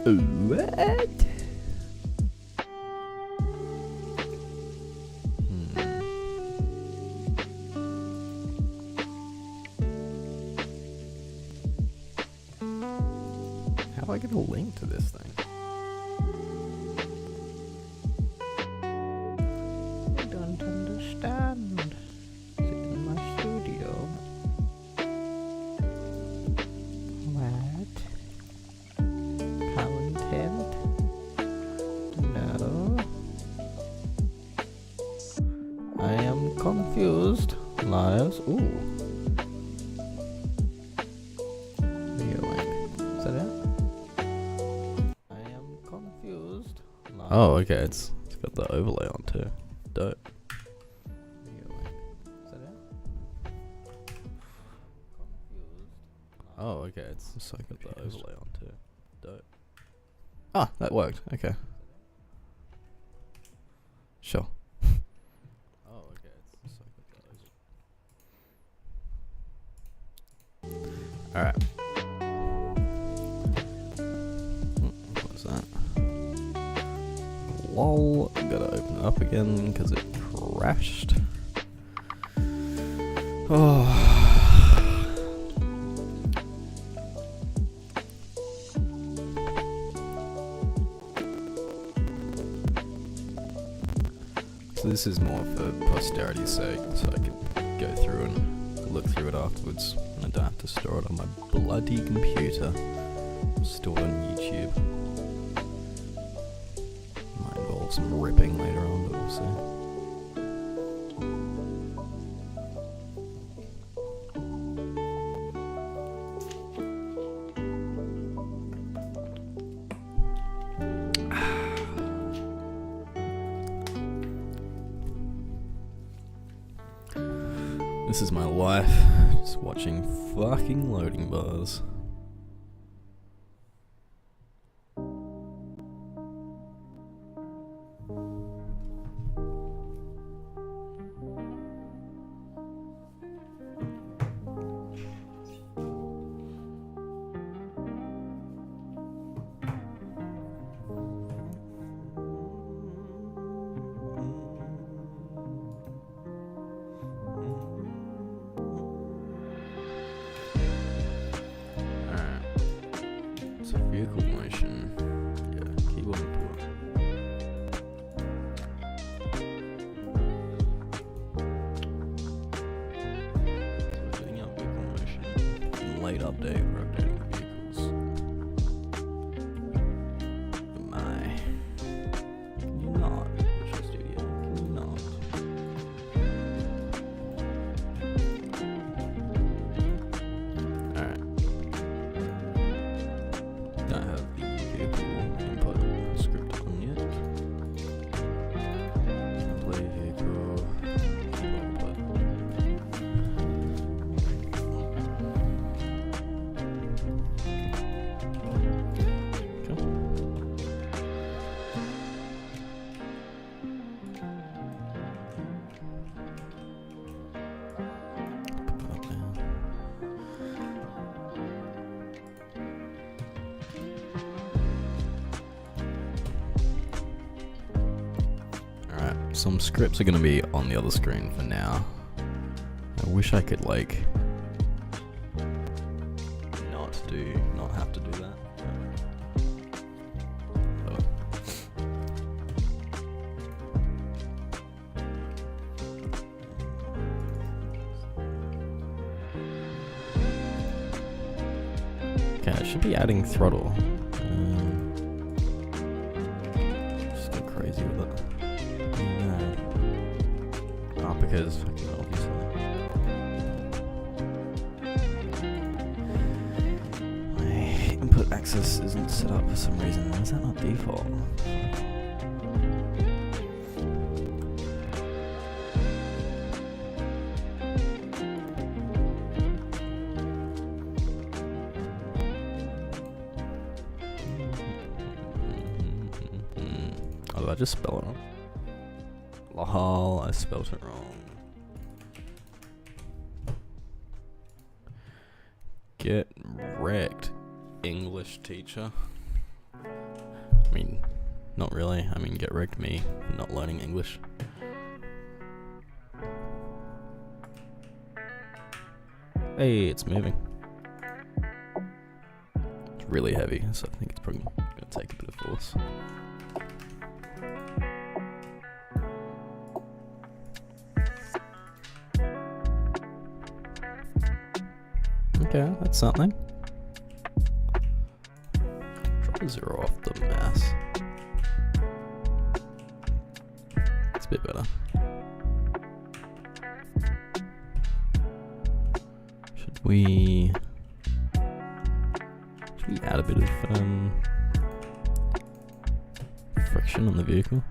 What? How do I get a link to this thing? I don't understand. Is it in my studio? What? Content? No. I am confused. Lives. Ooh. Video link. Is that it? I am confused. Lives. Oh, okay. It's got the overlay on too. Dope. Video link. Is that it? Confused. Oh, okay. It's so got the overlay on too. Dope. Ah, that worked. Okay. Sure. Oh, okay. It's so got the overlay. Alright. What was that? Lol. Gotta open it up again because it crashed. Oh. So this is more for posterity's sake, so I can go through and look through it afterwards, and I don't have to store it on my bloody computer. Stored on YouTube. Might involve some ripping later on, but we'll see. This is my life, just watching fucking loading bars. Vehicle motion. Yeah, keyboard input. So we're setting up vehicle motion. In late update, we're updating the vehicles. My. Can you not? Visual Studio. Can you not? Alright. Don't have the vehicle input script on yet. Play vehicle input. Cool. Put that down. Some scripts are going to be on the other screen for now. I wish I could like not have to do that. Oh. Okay, I should be adding throttle. Just go crazy with it. Because fucking obviously my input access isn't set up for some reason. Why is that not default? Oh, did I just spell it wrong? Lol, I spelled it wrong. Get wrecked, English teacher. mean, not really. I mean, get wrecked me for not learning English. Hey, it's moving. It's really heavy, so I think it's probably gonna take a bit of force. Okay, that's something. Drop a 0 off the mass. It's a bit better. Should we add a bit of friction on the vehicle?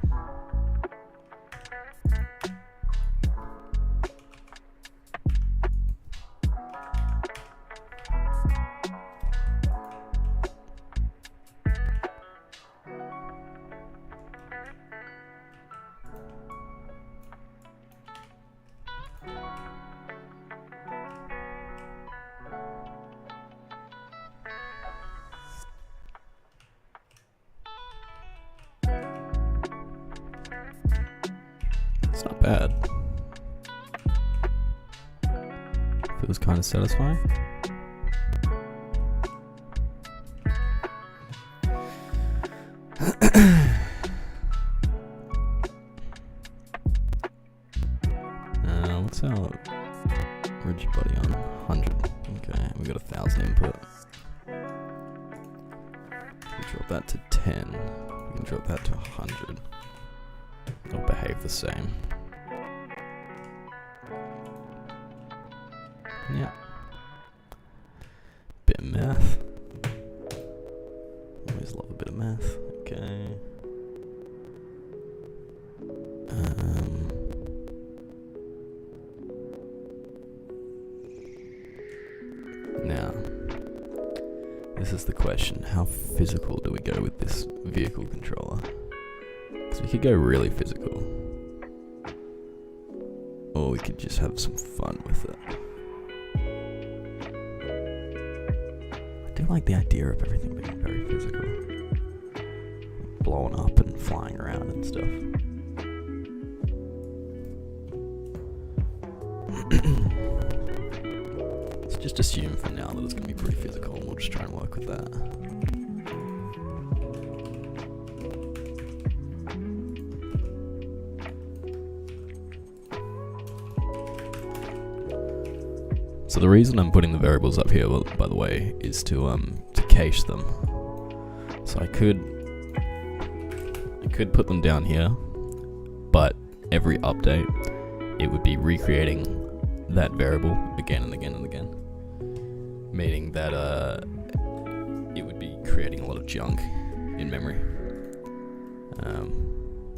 It's not bad. Feels kind of satisfying. What's our rigid body on? 100. Okay, we got 1,000 input. We drop that to 10. We can drop that to 100. It'll behave the same. Yeah. Bit of math. Always love a bit of math. Okay. Now, this is the question. How physical do we go with this vehicle controller? Because we could go really physical. Or we could just have some fun with it. I do like the idea of everything being very physical. Blowing up and flying around and stuff. Let's just assume for now that it's going to be pretty physical and we'll just try and work with that. So the reason I'm putting the variables up here, by the way, is to cache them. So I could put them down here, but every update it would be recreating that variable again and again and again, meaning that it would be creating a lot of junk in memory.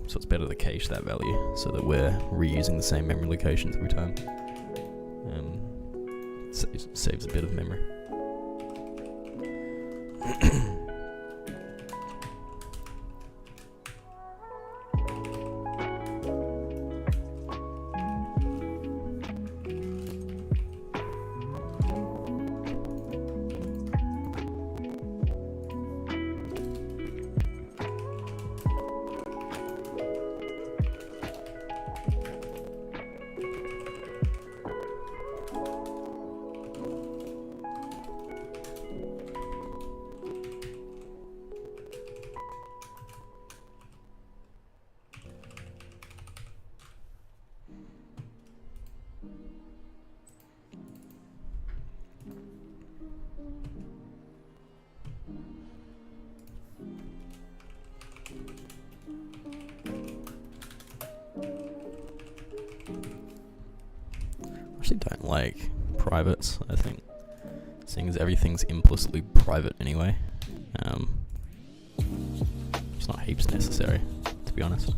So it's better to cache that value so that we're reusing the same memory locations every time. Saves a bit of memory. Actually don't like privates, I think, seeing as everything's implicitly private anyway. It's not heaps necessary, to be honest.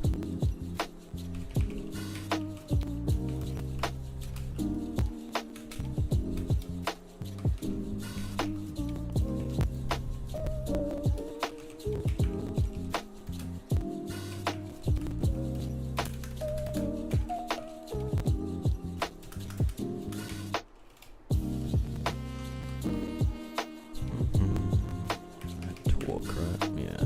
Right, yeah.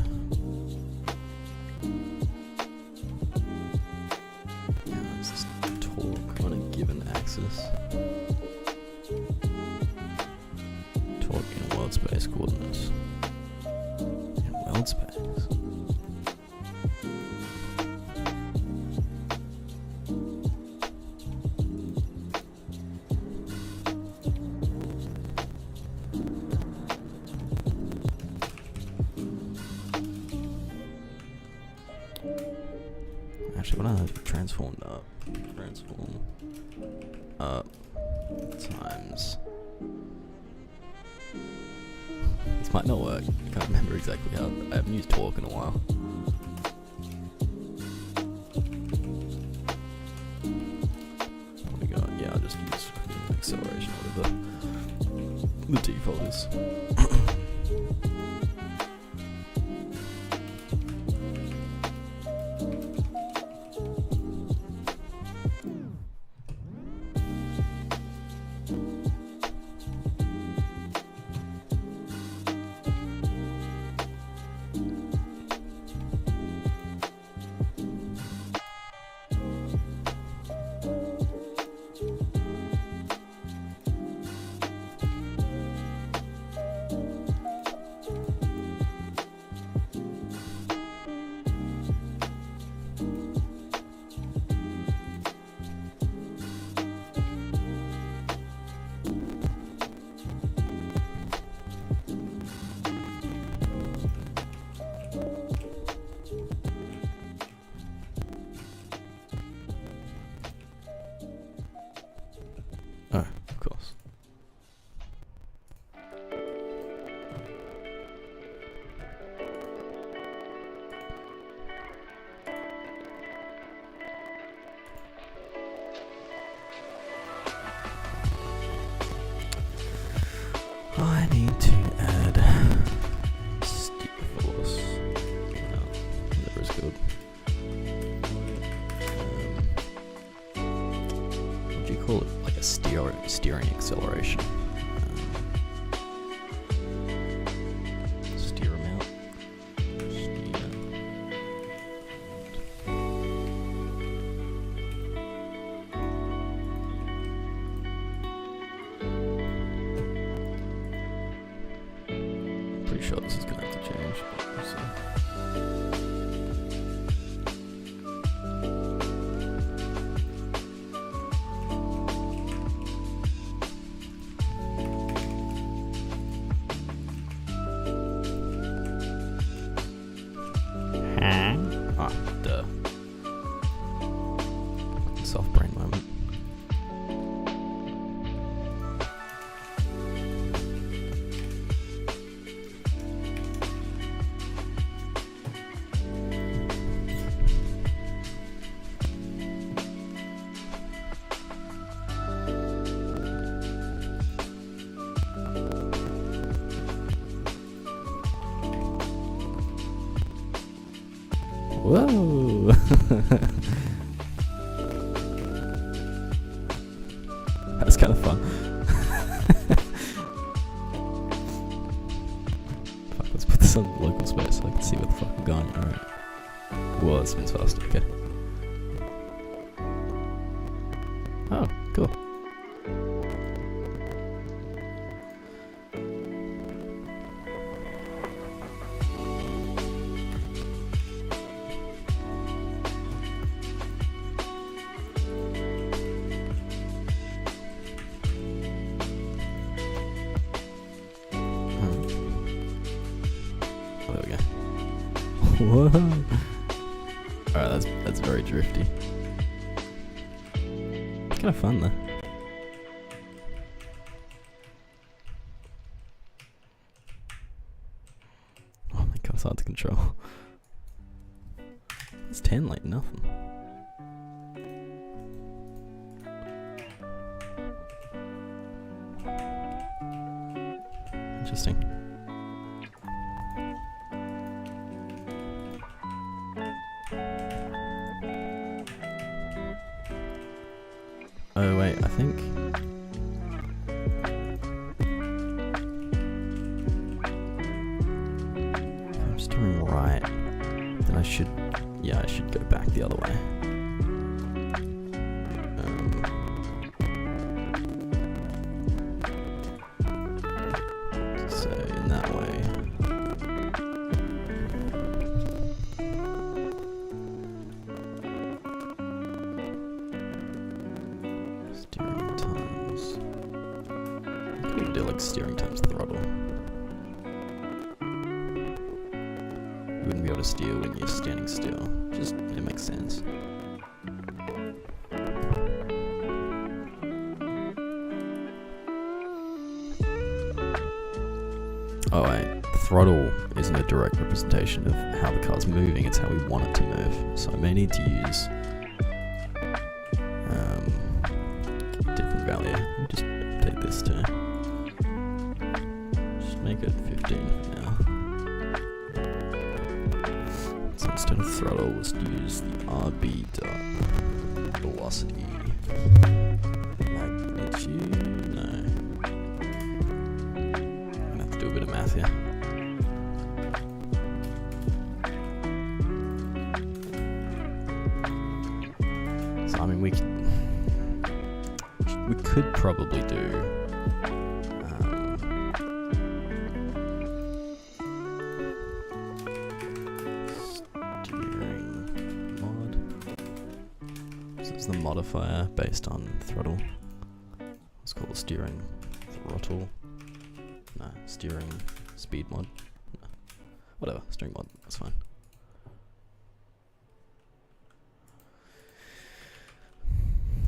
coordinates. In world space. Actually, what I transformed up. Transform up times. This might not work. I can't remember exactly how. I haven't used torque in a while. What we got? Yeah, I'll just use acceleration, whatever the default is. Oh, of course. I need to add GeForce. No, never is good. What do you call it? Like a steering acceleration. Steer amount. Pretty sure this is gonna have to change, but we'll see. Ah, duh. Soft brain moment. Whoa! That's kind of fun. Fuck, let's put this on local space so I can see what the fuck I'm going. Alright. Whoa, it spins fast. Okay. Oh, cool. There we go. Whoa! Alright, that's very drifty. It's kind of fun though. Oh my god, it's hard to control. It's 10 like nothing. Interesting. Oh wait, I think if I'm steering right, then I should go back the other way. So in that way. like steering times throttle. You wouldn't be able to steer when you're standing still. Just, it makes sense. Oh wait, throttle isn't a direct representation of how the car's moving, it's how we want it to move. So I may need to use different value. Let me just take this to, just make it 15 for now. So instead of throttle, let's use the RB dot velocity magnitude. No. Do a bit of math here. So I mean, we could probably do steering mod. So it's the modifier based on throttle. Let's call it steering throttle. No, steering speed mod. No. Whatever, steering mod, that's fine.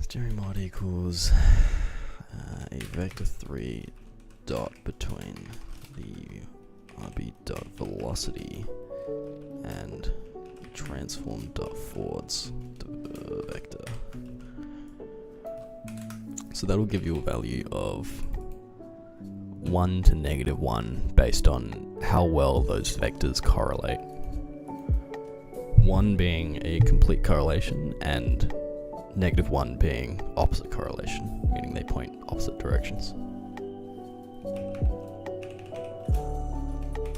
Steering mod equals a vector 3 dot between the RB dot velocity and transform dot forwards vector. So that'll give you a value of 1 to -1 based on how well those vectors correlate. 1 being a complete correlation and -1 being opposite correlation, meaning they point opposite directions.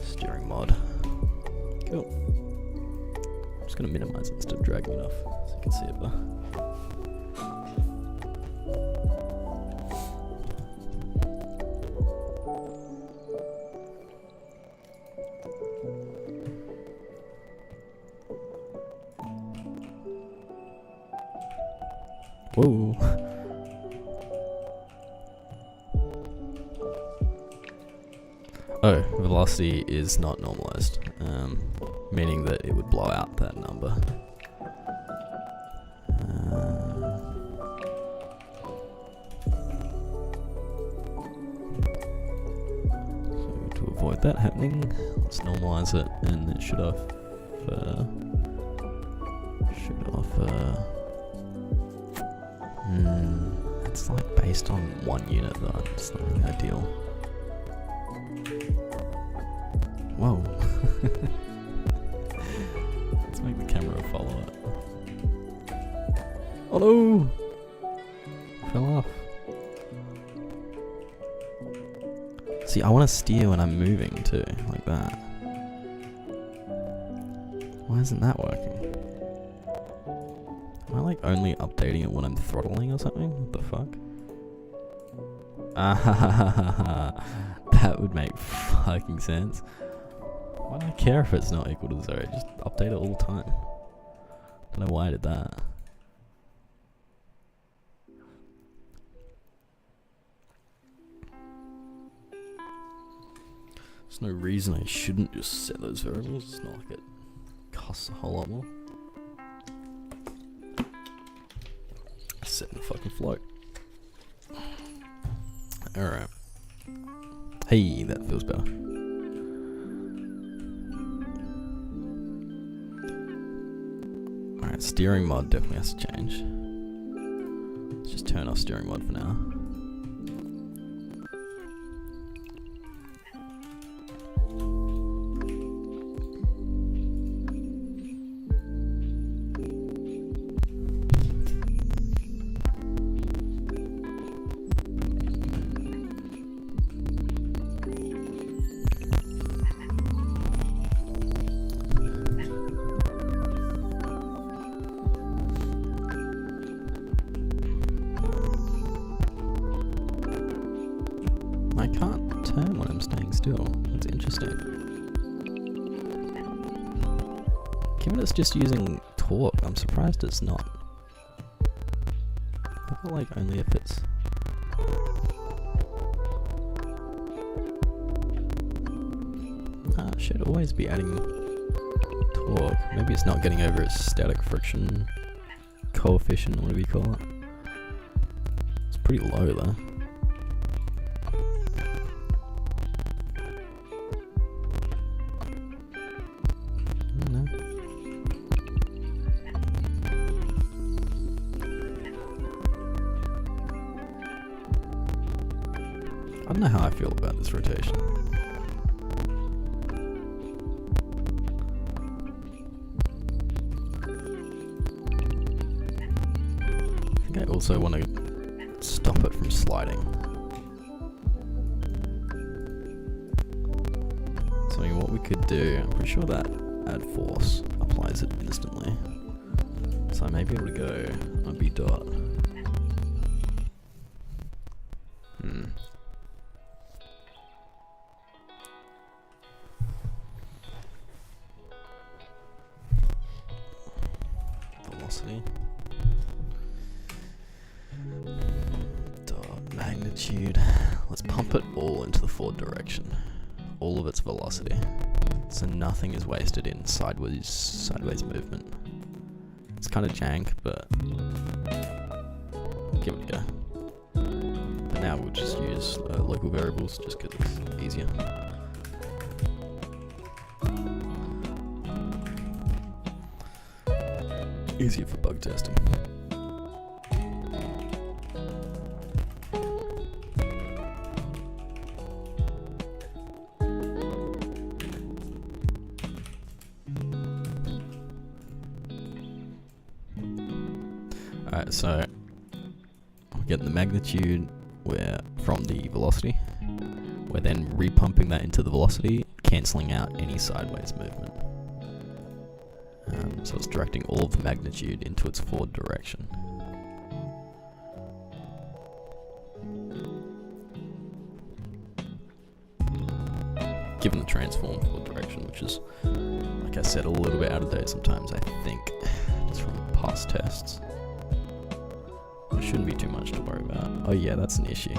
Steering mod. Cool. I'm just going to minimize it instead of dragging it off so you can see it better. Whoa. Oh, velocity is not normalized, meaning that it would blow out that number. So to avoid that happening, let's normalize it, and it should offer it's like based on 1 unit though, it's not really ideal. Whoa. Let's make the camera follow it. Oh no! Fell off. See, I want to steer when I'm moving too, like that. Why isn't that working? Am I like only updating it when I'm throttling or something? What the fuck? That would make fucking sense. Why do I care if it's not equal to 0? Just update it all the time. Don't know why I did that. There's no reason I shouldn't just set those variables. It's not like it costs a whole lot more. Setting the fucking float. Alright. Hey, that feels better. Alright, steering mod definitely has to change. Let's just turn off steering mod for now. I can't turn when I'm staying still. That's interesting. Given it's just using torque, I'm surprised it's not. I feel like only if it's... Should always be adding torque. Maybe it's not getting over its static friction coefficient, whatever you call it. It's pretty low though. I don't know how I feel about this rotation. I think I also want to stop it from sliding. So I mean, what we could do, I'm pretty sure that add force applies it instantly. So I may be able to go on B dot. Velocity. Dot magnitude. Let's pump it all into the forward direction. All of its velocity. So nothing is wasted in sideways movement. It's kind of jank, but give it a go. But now we'll just use local variables just because it's easier. Easier for bug testing. Alright, so we're getting the magnitude from the velocity. We're then repumping that into the velocity, cancelling out any sideways movement. So it's directing all of the magnitude into its forward direction. Given the transform forward direction, which is, like I said, a little bit out of date sometimes, I think, just from past tests. There shouldn't be too much to worry about. Oh yeah, that's an issue.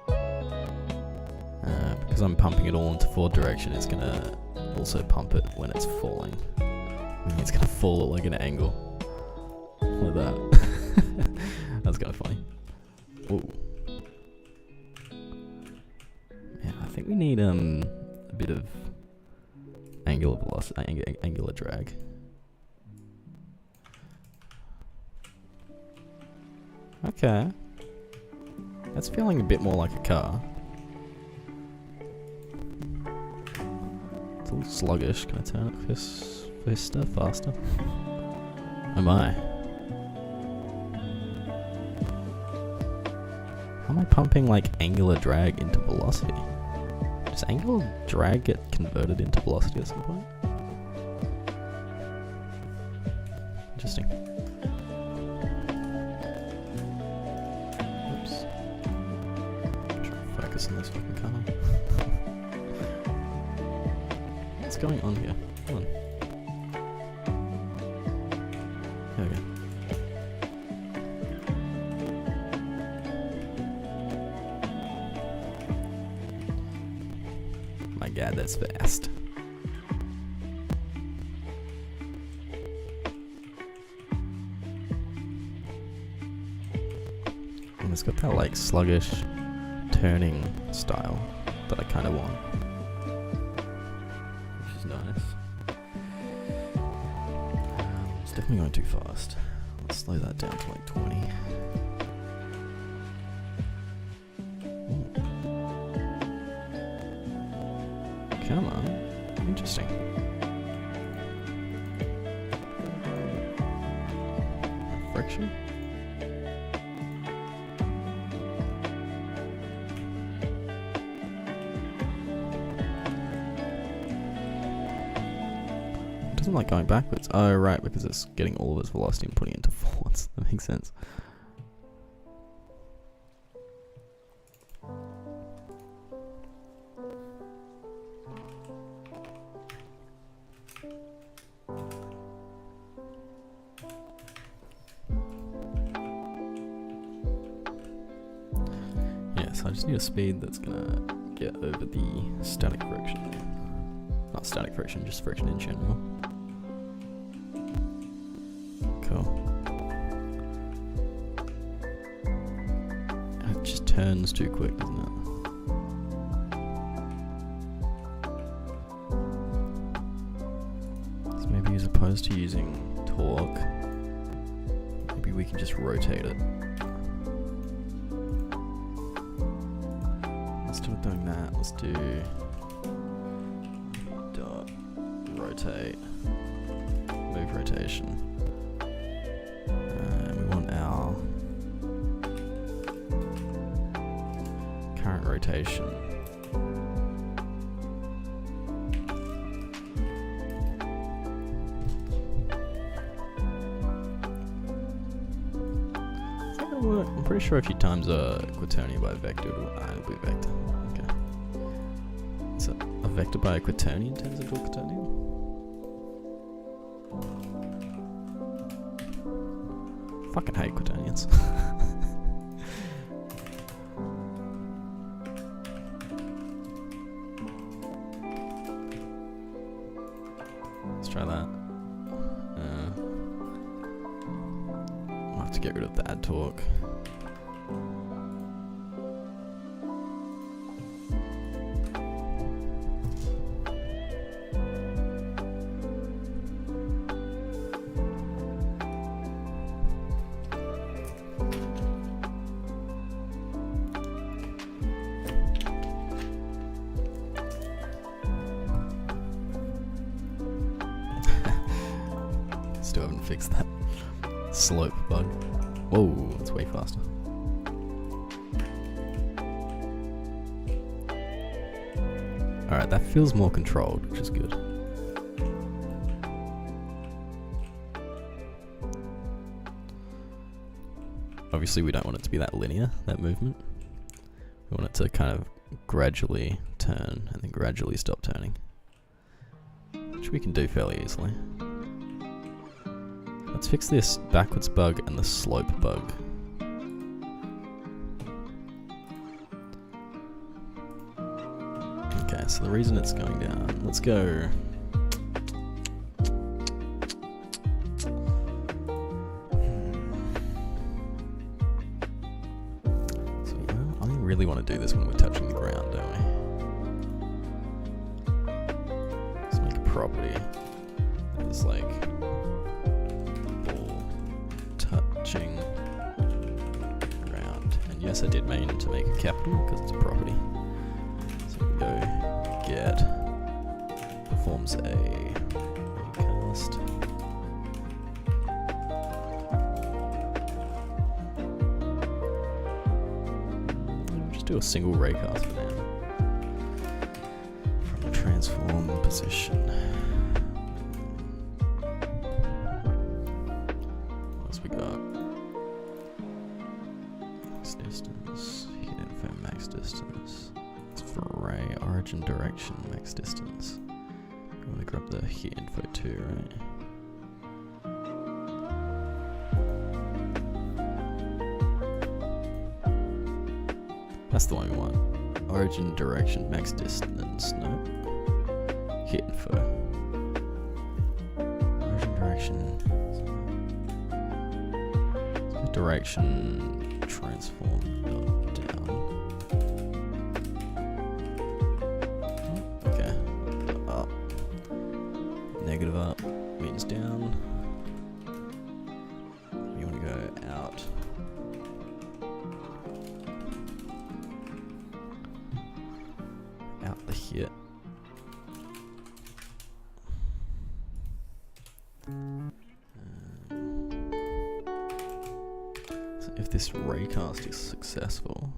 Because I'm pumping it all into forward direction, it's gonna also pump it when it's falling. It's gonna fall at like an angle. Like that. That's kind of funny. Ooh. Yeah, I think we need a bit of angular velocity, angular drag. Okay. That's feeling a bit more like a car. It's a little sluggish. Can I turn it faster? Oh my. How am I pumping like angular drag into velocity? Does angular drag get converted into velocity at some point? Interesting. Oops. Try to focus on this fucking car. What's going on here? Hold on. There we go. My god, that's fast. And it's got that like sluggish turning style that I kind of want. Which is nice. It's definitely going too fast. Let's slow that down to like 20. Ooh. Come on. Interesting. Friction? It doesn't like going backwards. Oh, right, because it's getting all of its velocity and putting it into forwards. That makes sense. Yeah, so I just need a speed that's gonna get over the static friction there. static friction, just friction in general. Cool. It just turns too quick, doesn't it? So maybe as opposed to using torque, maybe we can just rotate it. Instead of doing that, let's do dot rotate, move rotation. We want our current rotation. Is that gonna work? I'm pretty sure if you times quaternion by a vector, it'll be vector. Okay. So a vector by a quaternion turns into a quaternion? Fucking hate quaternions. Let's try that. I'll have to get rid of the add torque. Still haven't fixed that slope bug. Whoa, it's way faster. Alright, that feels more controlled, which is good. Obviously we don't want it to be that linear, that movement. We want it to kind of gradually turn and then gradually stop turning, which we can do fairly easily. Let's fix this backwards bug and the slope bug. Okay, so the reason it's going down, let's go. So I only really want to do this when we're touching the ground, don't we? Let's make a property that is like touching ground. And yes, I did mean to make a capital because it's a property. So we can go get performs a recast. We'll just do a single raycast for now. From the transform position. Origin direction, max distance. We want to grab the hit info too, right? That's the one we want. Origin direction, max distance, no. Hit info. Origin direction. Direction transform down. Negative up means down. You want to go out. Out the hit. So if this raycast is successful,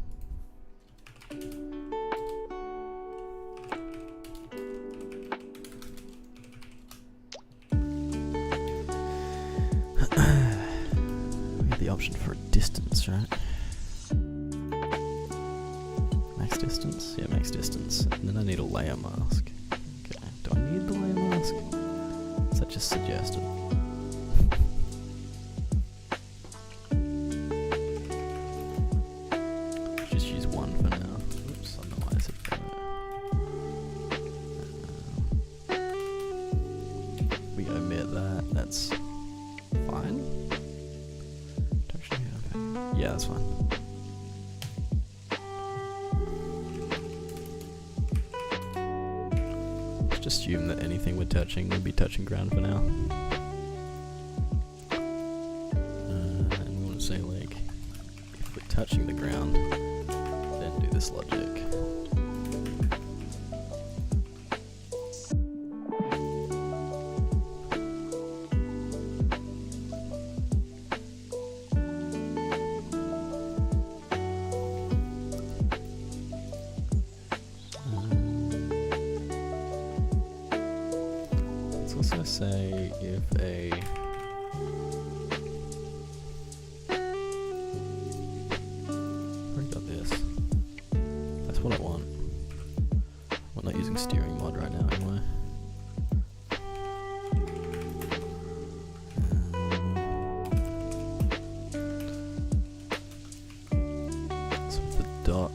the option for a distance, right? Max distance? Yeah, max distance. And then I need a layer mask. Okay, do I need the layer mask? Is that just suggested? Just use one for now. Oops, I don't know why I said that. that's fine. Yeah, that's fine. Let's just assume that anything we're touching would be touching ground for now. And we want to say, like, if we're touching the ground, then do this logic. Also say if a already got this. That's what I want. I'm not using steering mod right now anyway. So with the dot,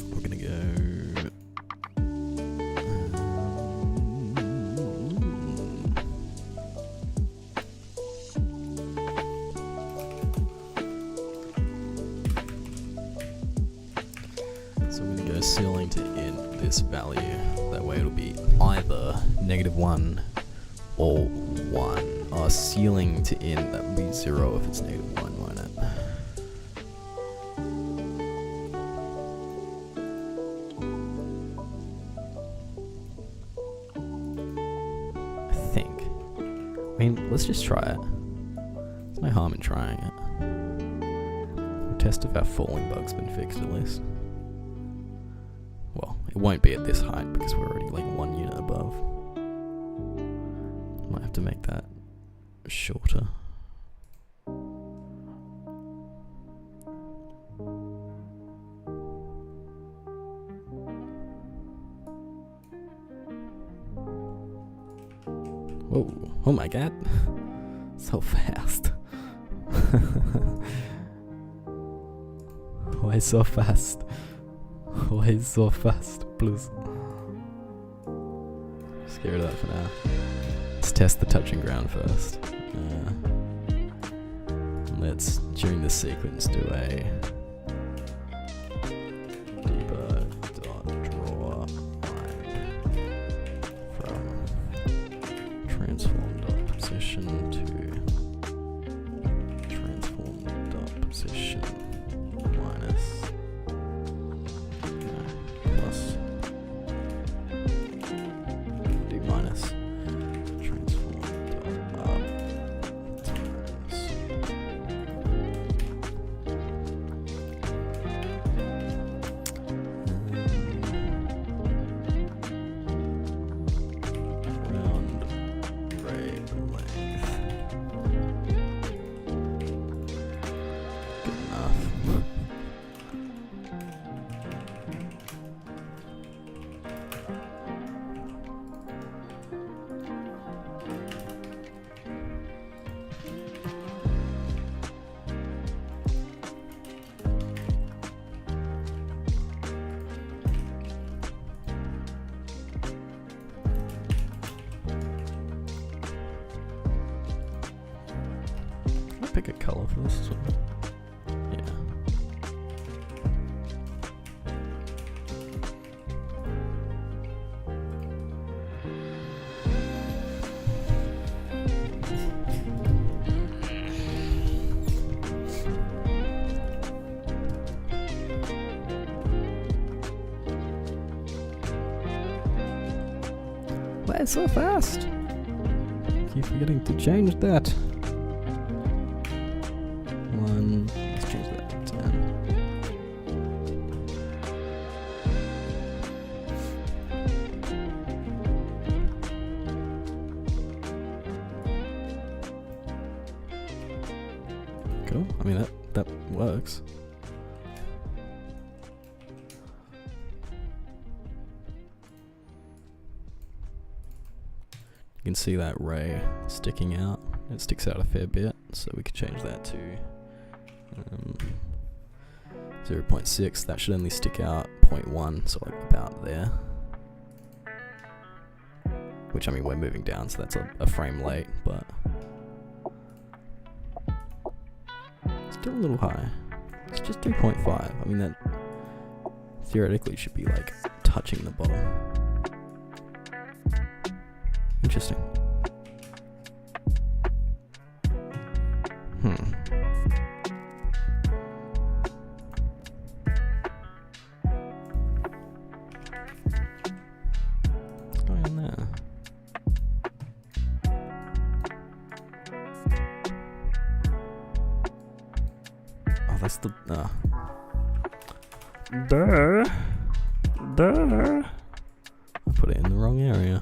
we're gonna go. Ceiling to in this value. That way it'll be either -1 or 1. Or ceiling to in, that would be 0 if it's -1, won't it? I think. I mean, let's just try it. There's no harm in trying it. We'll test if our falling bug's been fixed at least. Well, it won't be at this height because we're already like 1 unit above. Might have to make that shorter. Whoa, oh my god. So fast. Why so fast? Why so fast, please? Scared of that for now. Let's test the touching ground first. Let's, during this sequence, do a debug dot draw line from transform dot position to transform dot position minus plus d minus transform dot up times round ray length. Good enough. Can I pick a color for this as well? Yeah. Why so fast? Keep forgetting to change that. 1. Let's change that to 10. Cool. I mean that works. You can see that ray sticking out. It sticks out a fair bit, so we could change that to 0.6. That should only stick out 0.1, so like about there. Which, I mean, we're moving down, so that's a frame late, but still a little high. It's just 2.5. I mean, that theoretically should be like touching the bottom. Interesting. What's going on there? Oh, that's the Duh. I put it in the wrong area.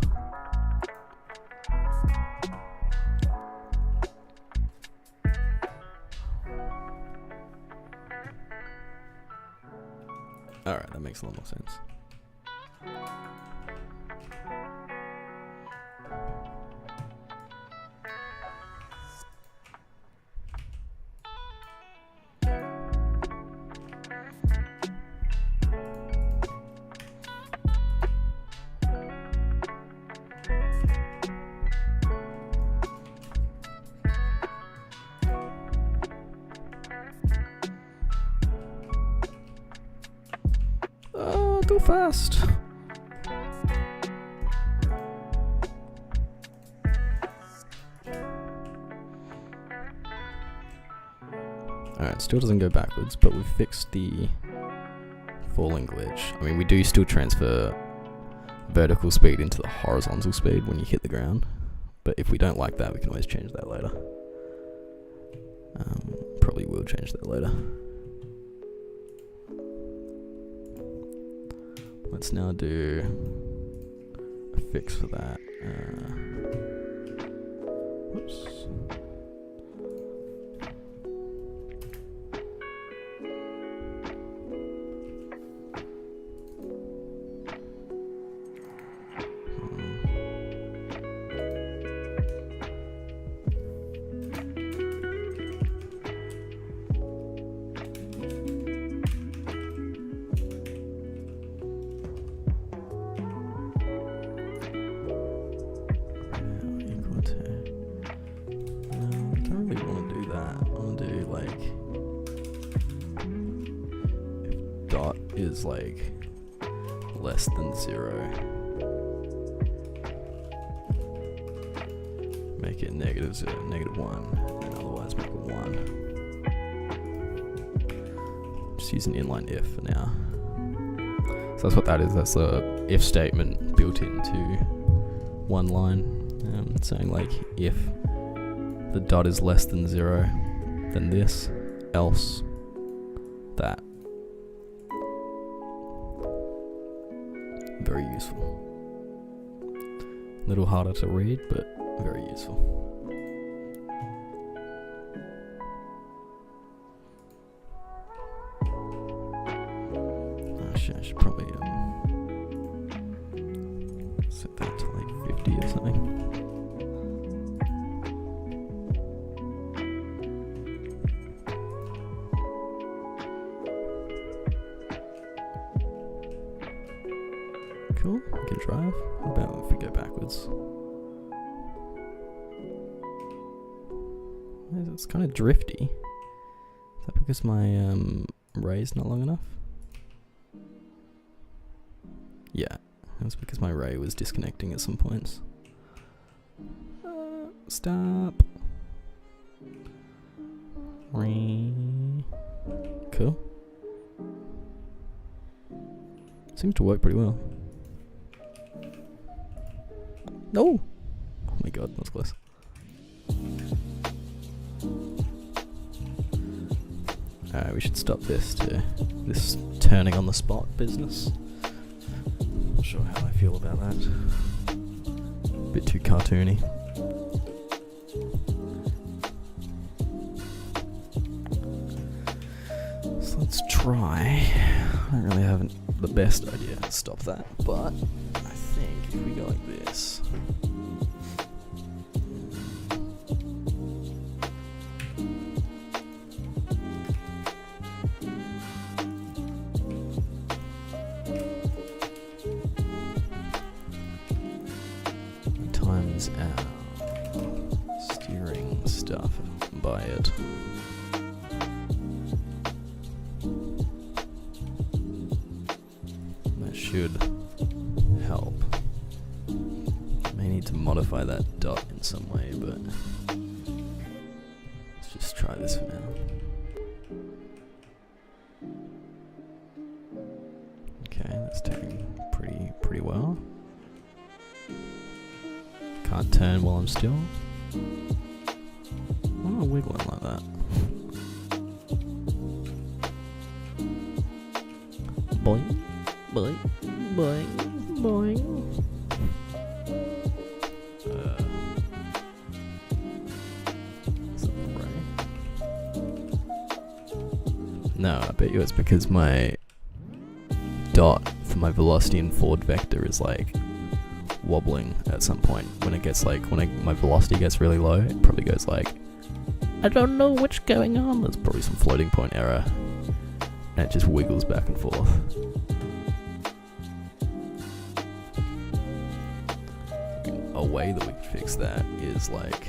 Alright, that makes a lot more sense. Go fast. Alright, still doesn't go backwards, but we've fixed the falling glitch. I mean, we do still transfer vertical speed into the horizontal speed when you hit the ground, but if we don't like that, we can always change that later. Probably will change that later. Let's now do a fix for that. Whoops. Is like less than 0. Make it -0, -1, and otherwise make it 1. Just use an inline if for now. So that's what that is. That's a if statement built into one line, saying like if the dot is less than 0, then this, else that. Very useful. A little harder to read, but very useful. Oh shit, I should probably set that to like 50 or something. Cool, we can drive. How about if we go backwards? It's kind of drifty. Is that because my ray's not long enough? Yeah, that's because my ray was disconnecting at some points. Stop. Cool. Seems to work pretty well. No! Oh my god, that's close. Alright, we should stop this turning on the spot business. Not sure how I feel about that. A bit too cartoony. So let's try. I don't really have the best idea to stop that, but I think if we go like this. is our steering stuff by it. That should help. May need to modify that dot in some way, but let's just try this for now. Okay, that's taking pretty well. Can't turn while I'm still. Why am I wiggling like that? Boing, boing, boing, boing. Is that right? No, I bet you it's because my dot for my velocity and forward vector is like wobbling at some point. When it gets like, my velocity gets really low, it probably goes like, I don't know what's going on. There's probably some floating point error. And it just wiggles back and forth. A way that we could fix that is like,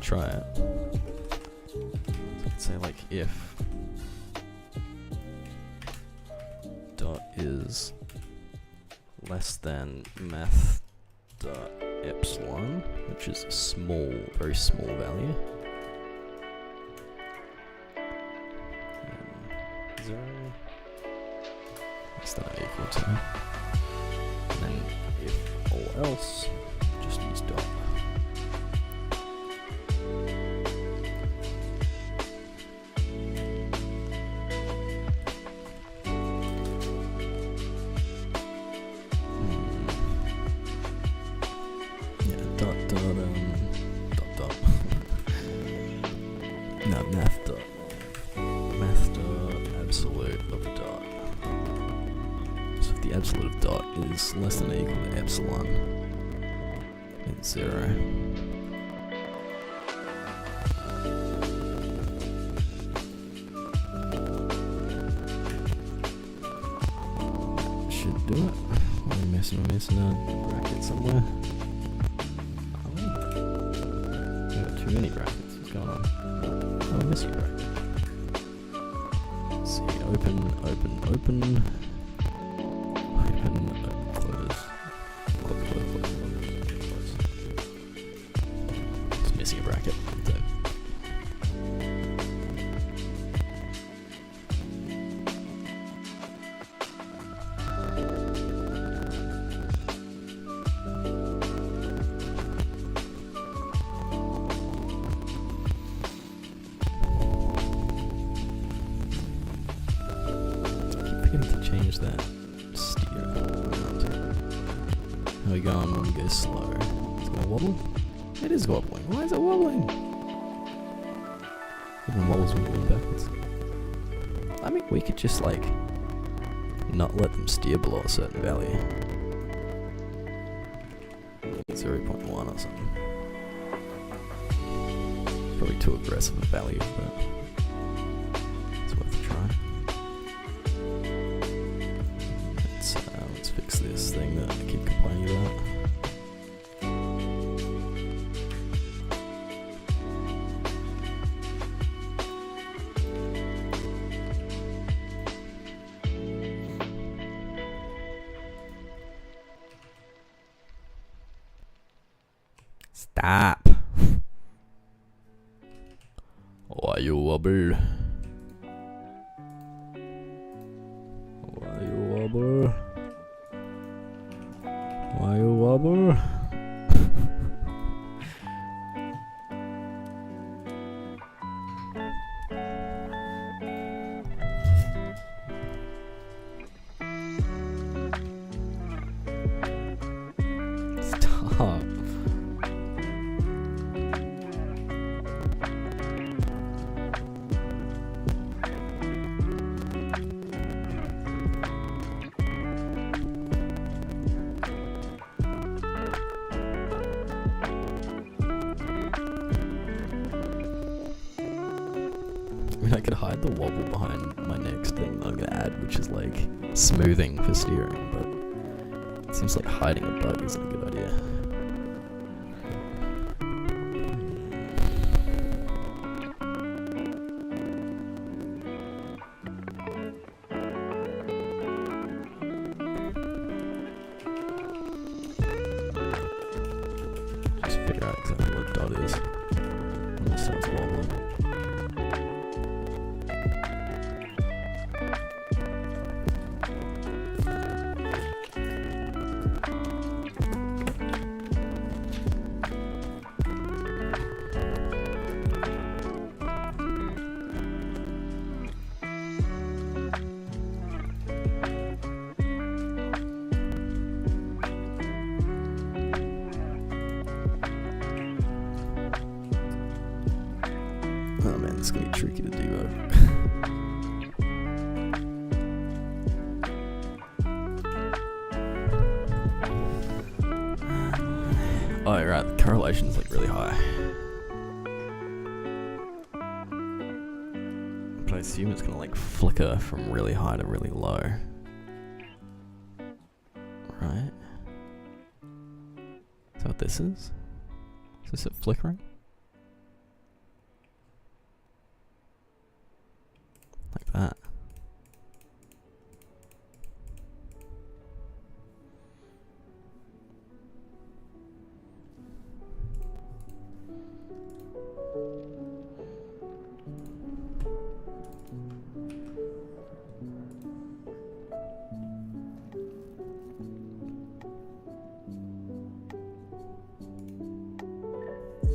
try it. So I could say like if dot is less than math dot epsilon, which is a small, very small value. And 0 is that equal to? And then if all else, just use dot. No, math dot absolute of dot. So if the absolute of dot is less than or equal to epsilon, it's 0. Should do it. I'm missing a bracket somewhere. Got too many brackets. What's going on? Oh, I miss you, bracket. Let's see. Open, close. Close. Just missing a bracket. So. To change that steer around. How we going when we go slow? It's gonna wobble? It is wobbling. Why is it wobbling? Even wobbles when going backwards. I mean, we could just like not let them steer below a certain value. 0.1 or something. Probably too aggressive a value, but it's worth a try. Let's fix this thing that I keep complaining about. Stop. Why you wobble? Why you wobble? Why you wobble? Stop. could hide the wobble behind my next thing that I'm gonna add, which is like smoothing for steering, but it seems like hiding a bug isn't a good idea. Just figure out exactly what dot is when it starts wobbling. Oh man, this is gonna be tricky to debug. Oh right, the correlation's like really high. But I assume it's gonna like flicker from really high to really low. Right? Is that what this is? Is this it flickering? Like that.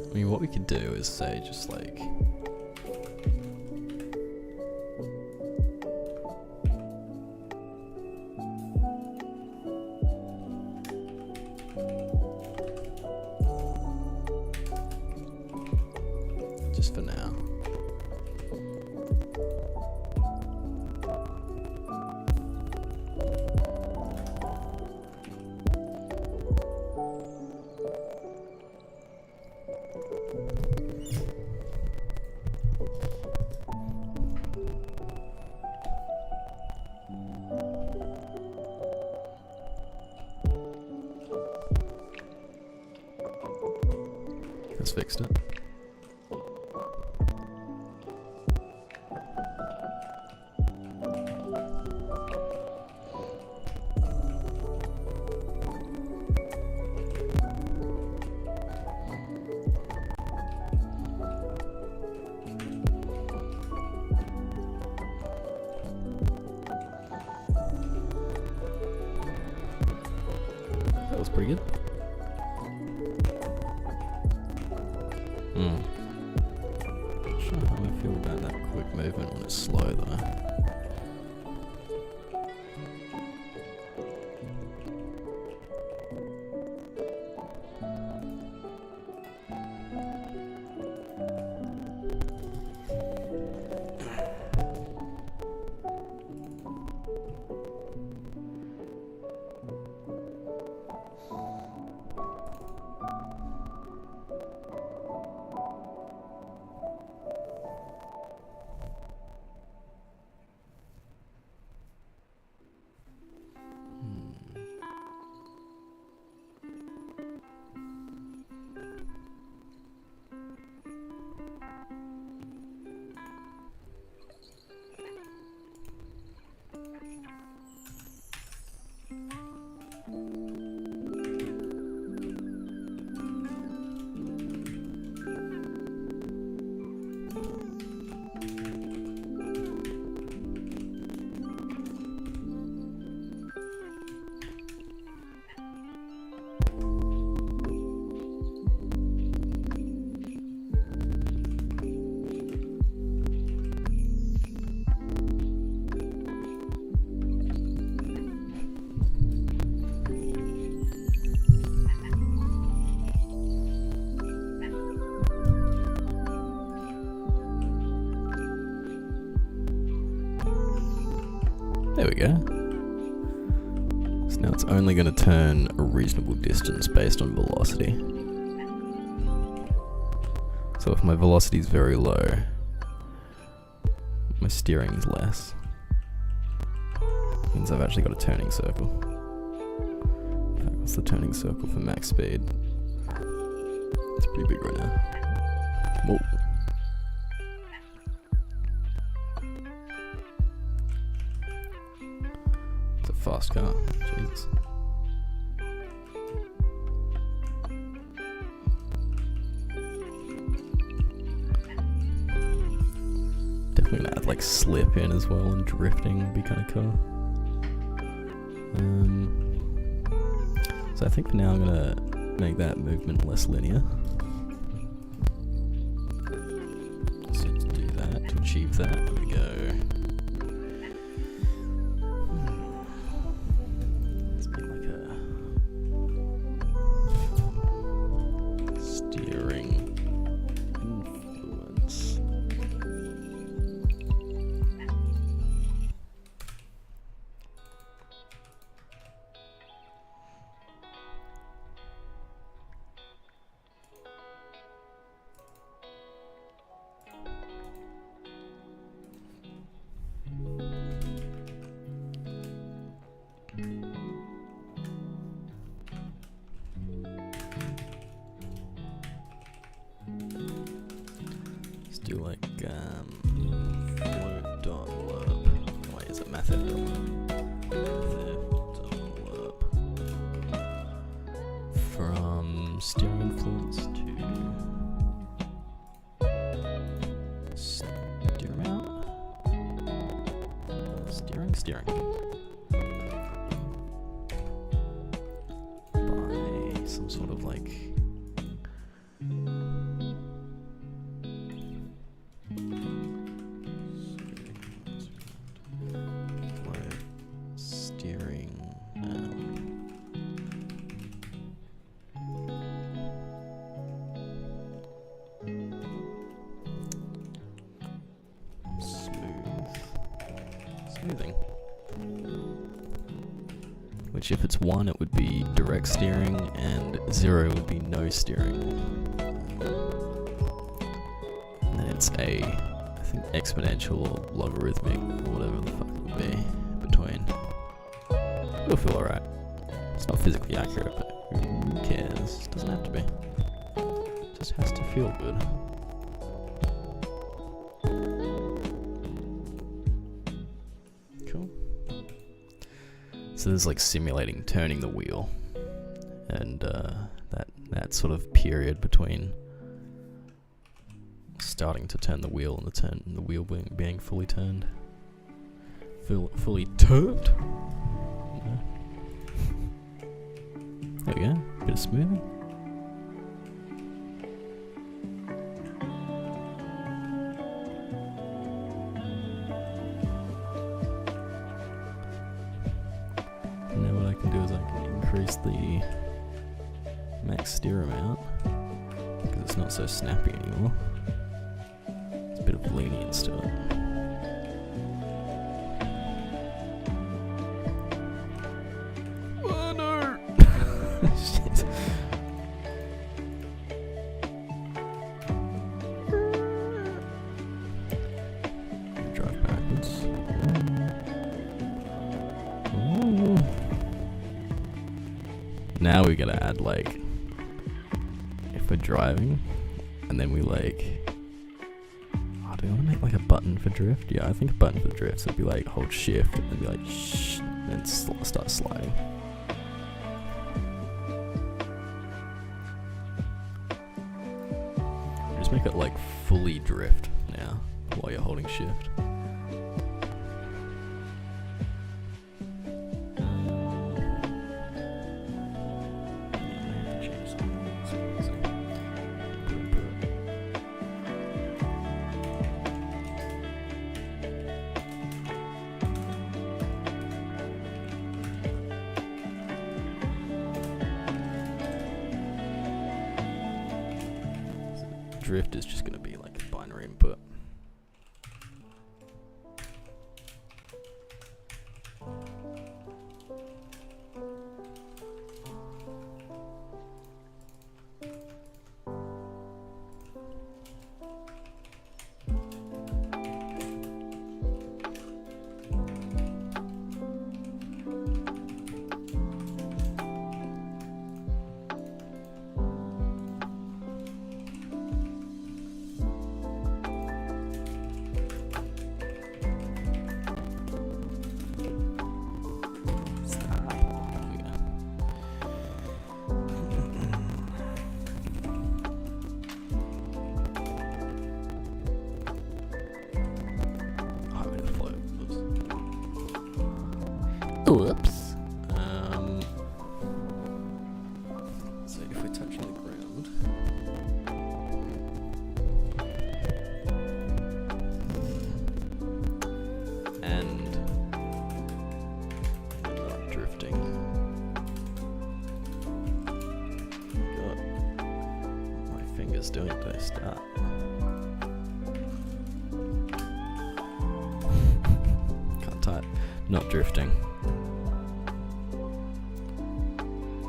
I mean, what we could do is say just like just for now. That's fixed it. That was pretty good. Not sure how I feel about that quick movement when it's slow though. There we go. So now it's only going to turn a reasonable distance based on velocity. So if my velocity is very low, my steering's less. Means I've actually got a turning circle. In fact, what's the turning circle for max speed? It's pretty big right now. Whoa. It's a fast car. Jesus. Definitely gonna add like slip in as well, and drifting would be kind of cool. So I think for now I'm gonna make that movement less linear. So to do that, to achieve that, we go. Let's be like a steering influence. Do like float dot lerp. Wait, is it method dot lerp? From steering influence to steer amount? Steering. By some sort of like smoothing. Which if it's 1 it would be direct steering and 0 would be no steering. And then it's I think exponential or logarithmic or whatever the fuck it would be between. It'll feel alright. It's not physically accurate, but who cares? It doesn't have to be. It just has to feel good. Cool. So there's like simulating turning the wheel, and that sort of period between starting to turn the wheel and the wheel being fully turned. Fully turned. There we go. Bit of smoothing. Now what I can do is I can increase the max steer amount because it's not so snappy anymore. There's a bit of lenience to it. Oh no! Shit. Drive backwards. Ooh. Now we gotta add like, if we're driving, and then we like, oh, do we want to make like a button for drift? Yeah, I think a button for drift. So it'd be like hold shift and then be like shh, and then start sliding. Just make it like fully drift now while you're holding shift. Drift is just going to be like a binary input. So if we're touching the ground, and not drifting. God, my fingers doing it to start. Can't type. Not drifting.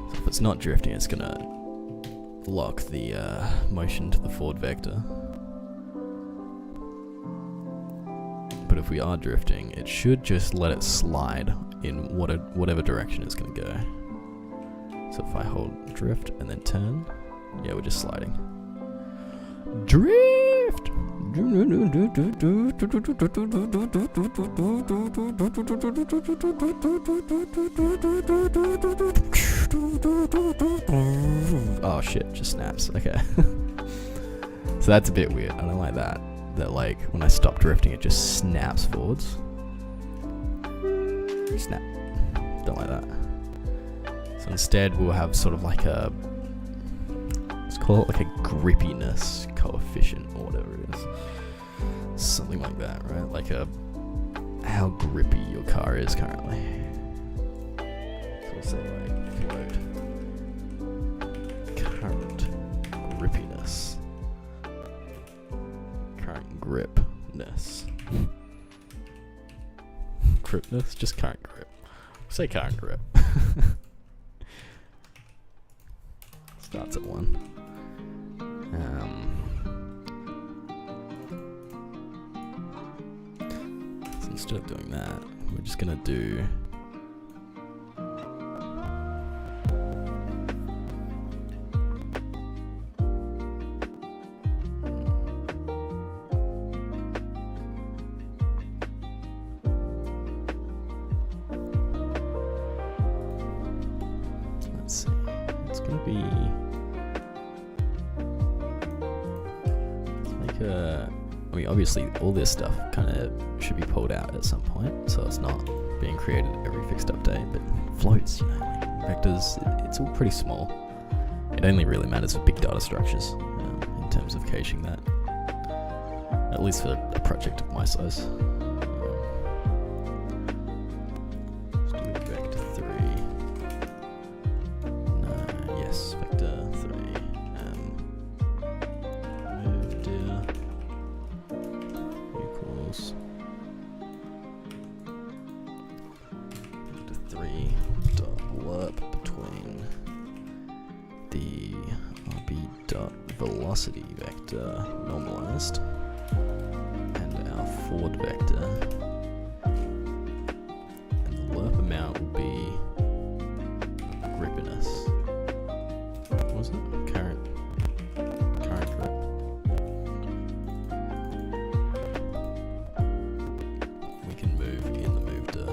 So if it's not drifting, it's gonna lock the motion to the forward vector. But if we are drifting, it should just let it slide in whatever direction it's going to go. So if I hold drift and then turn, yeah, we're just sliding. Drift! Oh shit, just snaps. Okay. So that's a bit weird. I don't like that. That like when I stop drifting it just snaps forwards. Snap. Don't like that. So instead we'll have sort of like a, let's call it like a grippiness coefficient or whatever it is. Something like that, right? Like a how grippy your car is currently. So we'll say like float current grippiness. Current gripness. Gripness? Just current grip. Say current grip. Starts at 1. So instead of doing that, we're just gonna do I mean, obviously all this stuff kind of should be pulled out at some point, so it's not being created every fixed update, but floats, you know, like vectors, it's all pretty small. It only really matters for big data structures in terms of caching that, at least for a project of my size. Let's do vector 3. No, yes, vector 3. Velocity vector normalized and our forward vector, and the lerp amount will be grippiness. What was it? Current grip. We can move in the mover.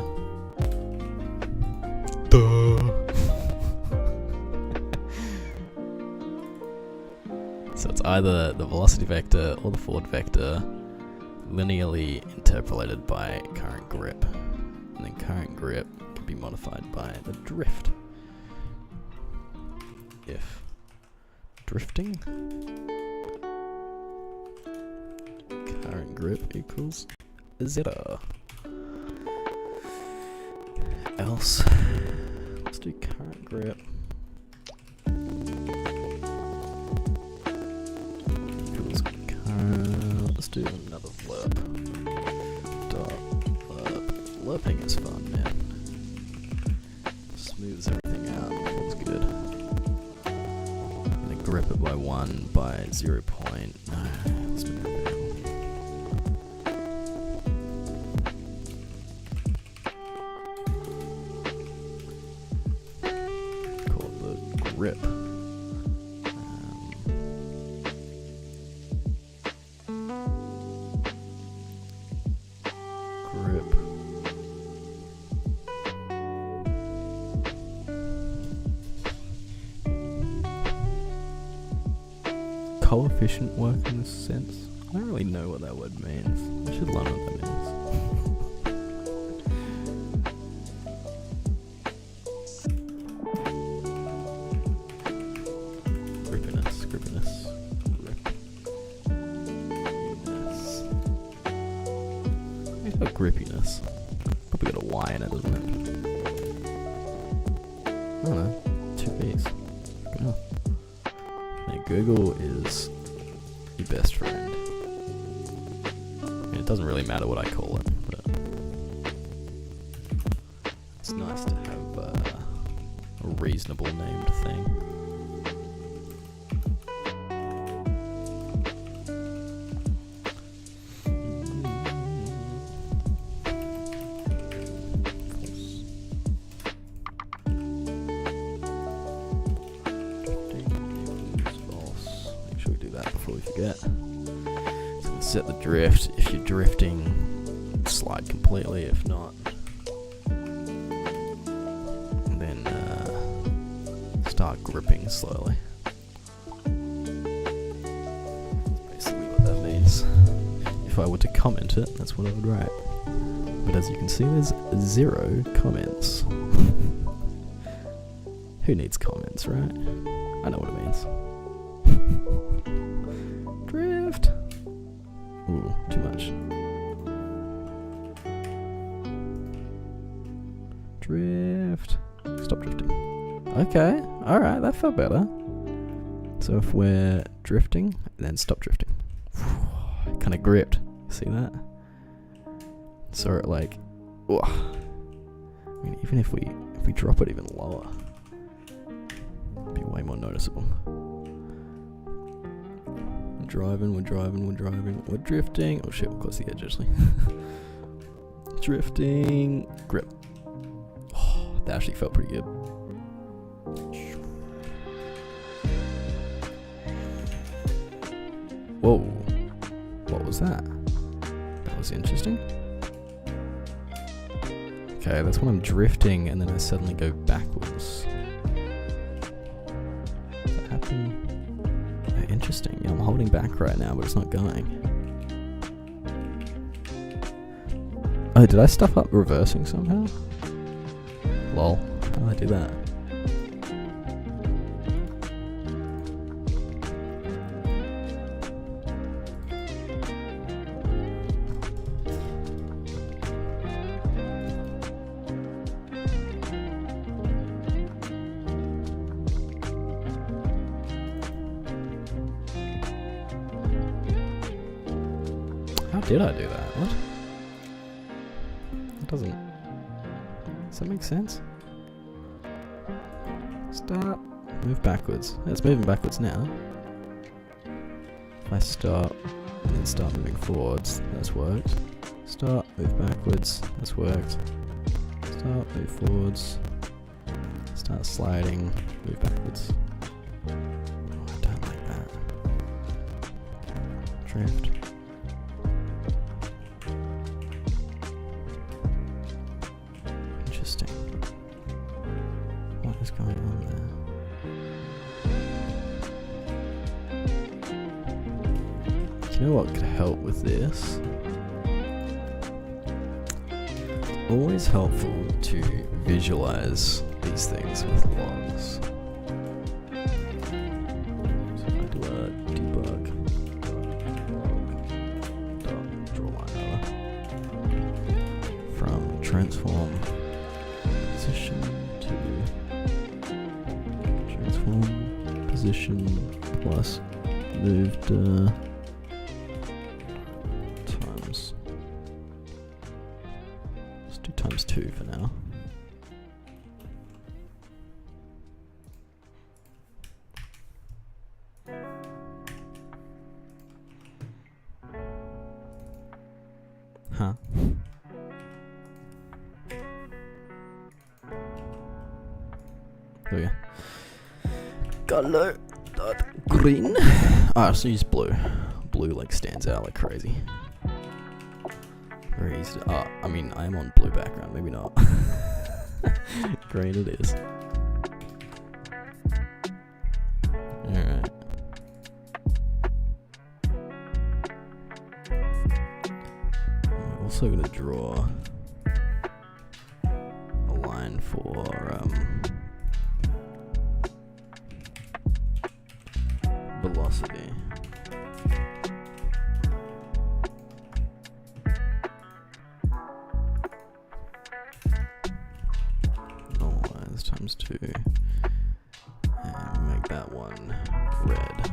So it's either the velocity vector or the forward vector linearly interpolated by current grip. And then current grip can be modified by the drift. If drifting current grip equals 0. Else, let's do current grip let's do another lerp. Dot lerp. Lerping is fun, man. Smooths everything out. Feels good. I'm gonna grip it by 1 by 0. Let's move it down. Call it the grip. Coefficient work in this sense? I don't really know what that word means. I should learn what that means. grippiness. Probably got a Y in it, doesn't it? I don't know. 2 B's. Oh. Now, Google is your best friend. I mean, it doesn't really matter what I call it, but it's nice to have a reasonable named thing. Before we forget. So we'll set the drift. If you're drifting, slide completely. If not, and then start gripping slowly. That's basically what that means. If I were to comment it, that's what I would write. But as you can see, there's 0 comments. Who needs comments, right? I know what it means. Drift. Ooh, too much. Drift. Stop drifting. Okay, alright, that felt better. So if we're drifting, then stop drifting. Kind of gripped. See that? So it like, I mean, even if we drop it even lower, it'd be way more noticeable. We're driving, we're drifting. Oh shit, we're close to the edge actually. Drifting, grip. Oh, that actually felt pretty good. Whoa, what was that? That was interesting. Okay, that's when I'm drifting and then I suddenly go backwards. Does that happen? Interesting. Yeah, I'm holding back right now, but it's not going. Oh, did I stuff up reversing somehow? Lol. How did I do that? How did I do that? What? That doesn't... Does that make sense? Stop. Move backwards. Yeah, it's moving backwards now. If I stop and then start moving forwards, that's worked. Stop, move backwards, that's worked. Stop, move forwards. Start sliding, move backwards. Oh, I don't like that. Drift. Interesting. What is going on there? You know what could help with this? It's always helpful to visualize these things with logs. So if I do a debug log, draw line over from transform position to transform position plus moved times. Let's do times 2 for now. Huh. There we go. Color dot green. Ah, so use blue. Blue like stands out like crazy. Very easy to, I mean, I am on blue background, maybe not. Green it is. Alright. I'm also going to draw a line for velocity. red.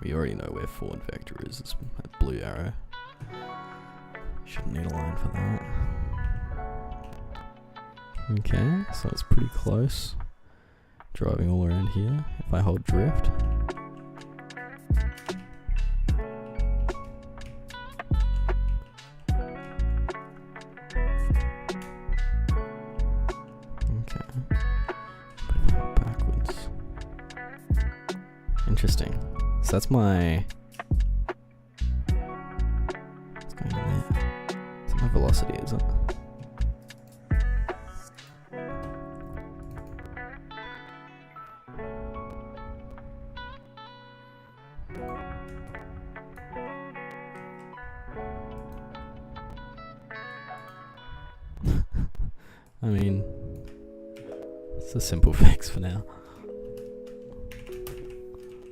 We already know where forward vector is. It's that blue arrow. Shouldn't need a line for that. Okay, so it's pretty close. Driving all around here. If I hold drift. Okay. But if I go backwards. Interesting. So that's my... What's going on there? Is that my velocity, is it? I mean, it's a simple fix for now.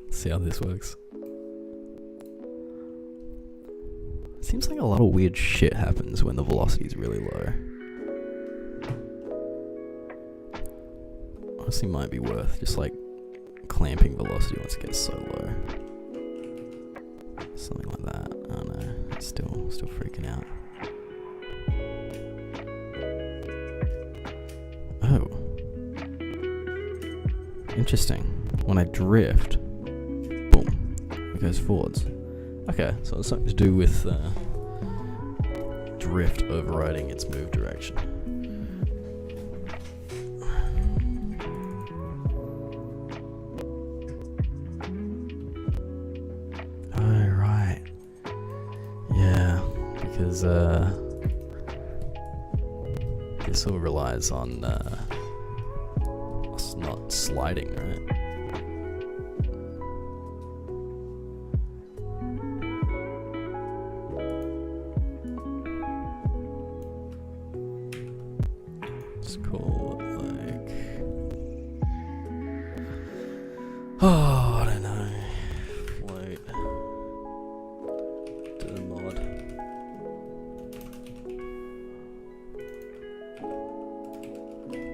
Let's see how this works. Seems like a lot of weird shit happens when the velocity is really low. Honestly, might be worth just like clamping velocity once it gets so low. Something like that. I don't know. It's still freaking out. Oh. Interesting. When I drift, boom, it goes forwards. Okay, so it's something to do with drift overriding its move direction. Oh, right. Yeah, because this all relies on us not sliding, right? Let's call it like... Oh, I don't know. Float. To the mod.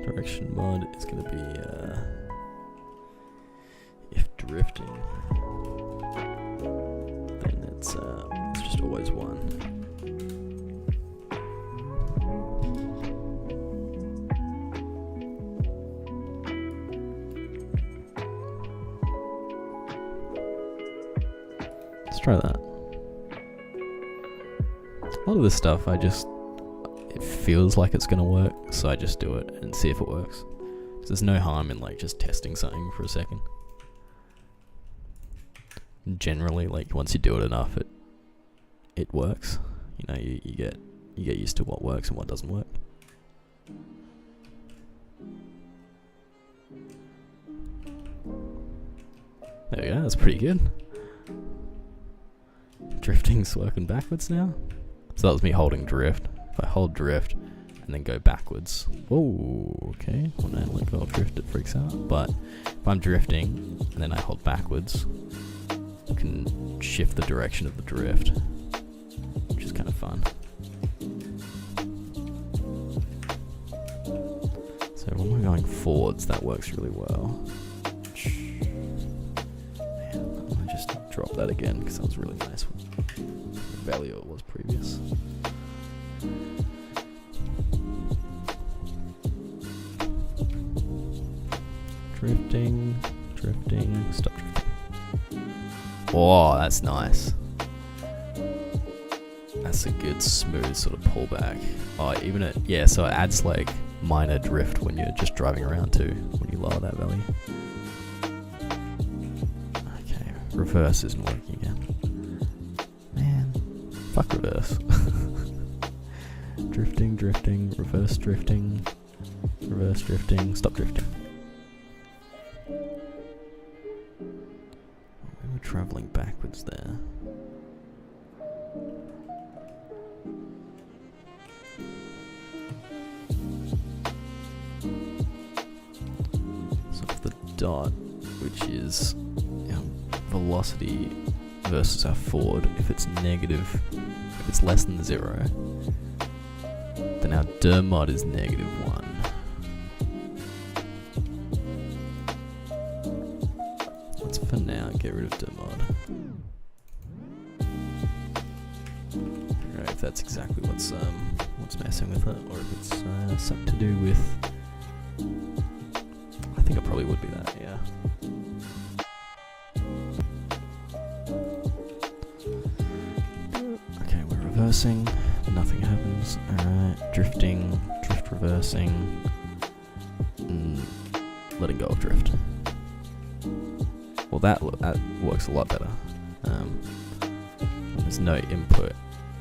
Direction mod is going to be if drifting, then it's just always 1. Let's try that. A lot of this stuff it feels like it's gonna work, so I just do it and see if it works. So there's no harm in like just testing something for a second. Generally, like once you do it enough, it works. You know, you get used to what works and what doesn't work. There we go. That's pretty good. Drifting's working backwards now. So that was me holding drift. If I hold drift and then go backwards. Whoa, okay. When I let go of drift, it freaks out. But if I'm drifting and then I hold backwards, I can shift the direction of the drift, which is kind of fun. So when we're going forwards, that works really well. Man, I'm gonna just drop that again because that was really nice. The value it was previous. Drifting, stop drifting. Oh, that's nice. That's a good smooth sort of pullback. Oh, yeah, so it adds like minor drift when you're just driving around too, when you lower that value. Okay, reverse isn't working again. Man, fuck reverse. Drifting, reverse drifting, stop drifting. We were traveling backwards there. So the dot, which is velocity versus our forward, if it's negative, if it's less than 0, then now dir mod is -1. Let's for now get rid of dir mod. Alright, if that's exactly what's messing with it, or if it's something to do with. I think it probably would be that, yeah. Okay, we're reversing. Nothing happens. Alright, drifting, drift reversing, letting go of drift. Well, that works a lot better. There's no input.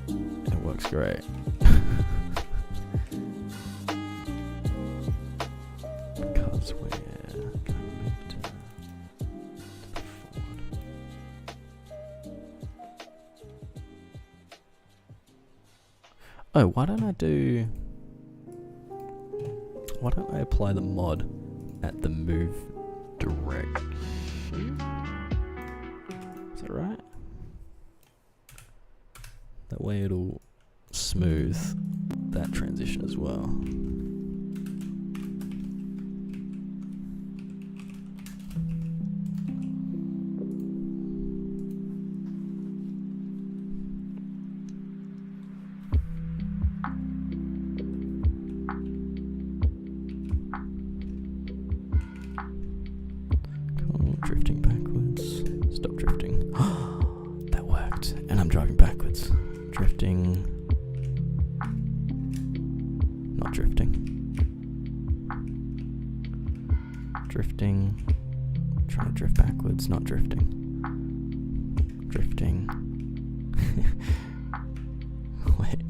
It works great. Because we're going to move to the forward. Oh, why don't I apply the mod at the move direction? Is that right? That way it'll smooth that transition as well. Drifting backwards. Stop drifting. That worked. And I'm driving backwards. Drifting. Not drifting. Drifting. Trying to drift backwards. Not drifting. Drifting. Wait.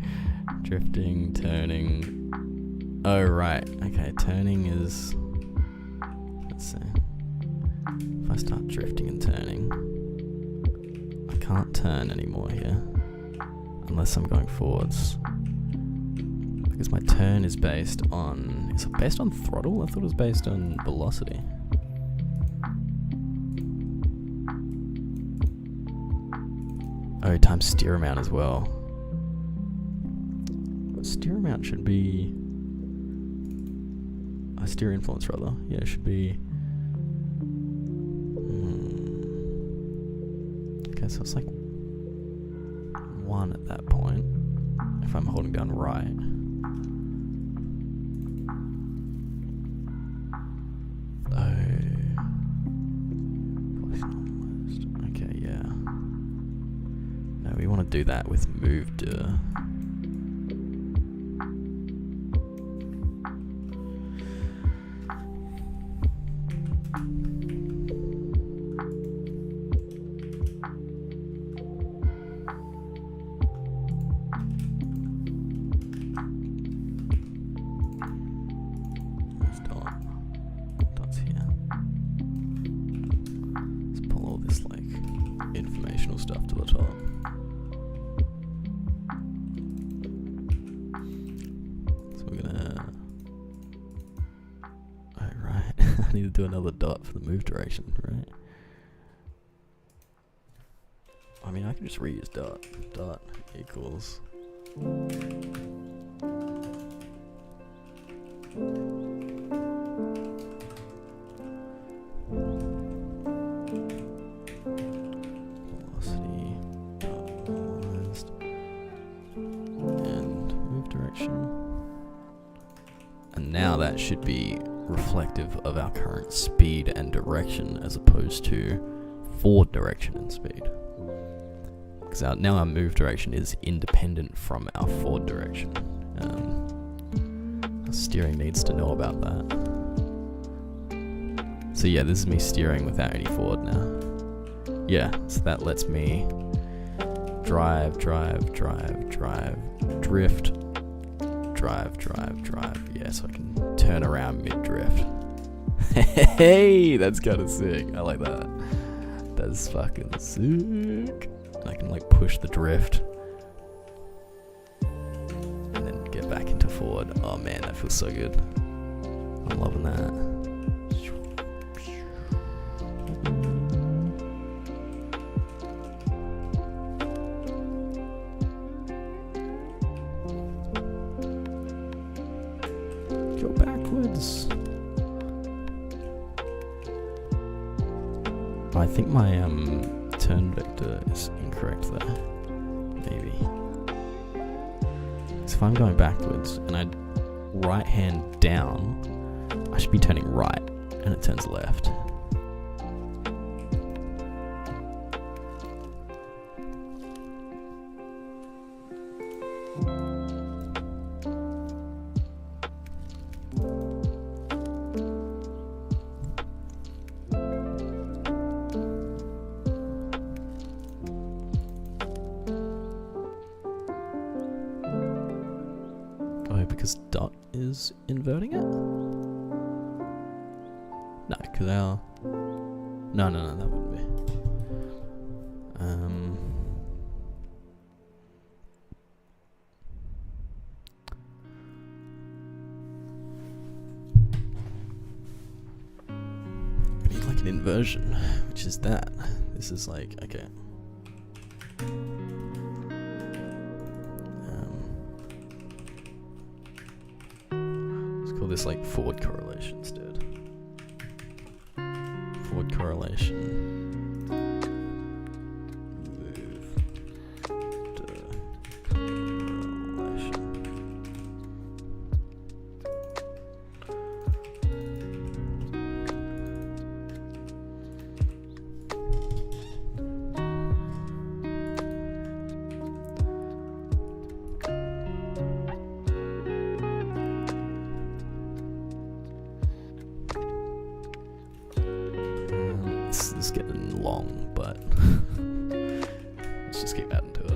Drifting. Turning. Oh, right. Okay, turning is. Let's see. If I start drifting and turning, I can't turn anymore here unless I'm going forwards, because my turn is based on, is it based on throttle? I thought it was based on velocity. Oh, times steer amount as well. Steer amount should be steer influence rather. Yeah, it should be. Okay, so it's like 1 at that point, if I'm holding down right. Oh. Okay, yeah. No, we want to do that with move dir. Stuff to the top. So we're gonna. Oh, right. I need to do another dot for the move direction, right? I mean, I can just reuse dot. Dot equals. And now that should be reflective of our current speed and direction as opposed to forward direction and speed. Because now our move direction is independent from our forward direction. Our steering needs to know about that. So yeah, this is me steering without any forward now. Yeah, so that lets me drive, drive, drive, drive, drift, drive, drive, drive. Yeah, so I can turn around mid-drift. Hey, that's kind of sick. I like that. That's fucking sick. I can like push the drift and then get back into forward. Oh man, that feels so good. I'm loving that. Go backwards. I think my turn vector is incorrect there. Maybe. So if I'm going backwards and I right hand down, I should be turning right and it turns left. Because dot is inverting it? No, because our... No, that wouldn't be. We need like an inversion, which is that. This is like, okay. Call this like forward correlation instead. Forward correlation. Move to correlation. This is getting long, but let's just keep adding to it.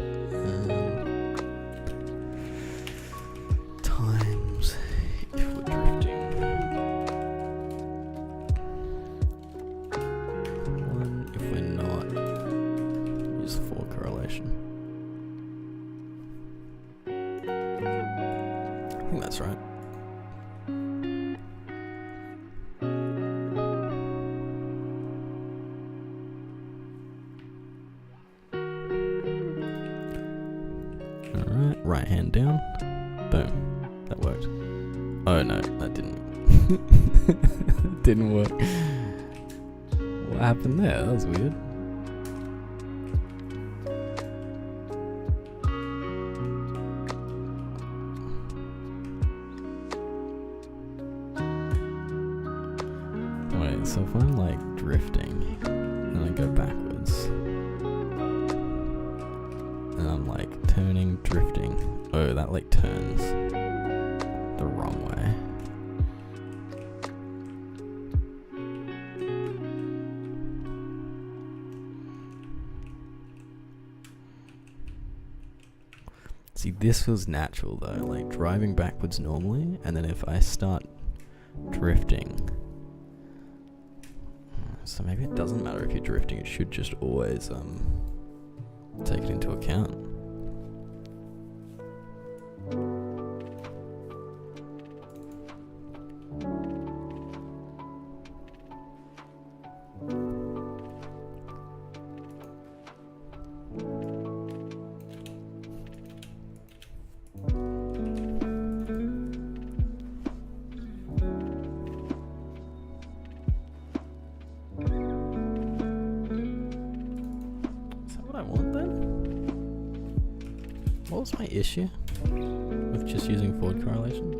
Times if we're drifting. 1 if we're not. Use forward correlation. I think that's right. Alright, right hand down. Boom. That worked. Oh no, that didn't. Didn't work. What happened there? That was weird. Wait, so if I'm like drifting and I go backwards. And I'm like turning, drifting. Oh, that like turns the wrong way. See, this feels natural though, like driving backwards normally, and then if I start drifting. So maybe it doesn't matter if you're drifting, it should just always take it into account. What was my issue with just using forward correlation?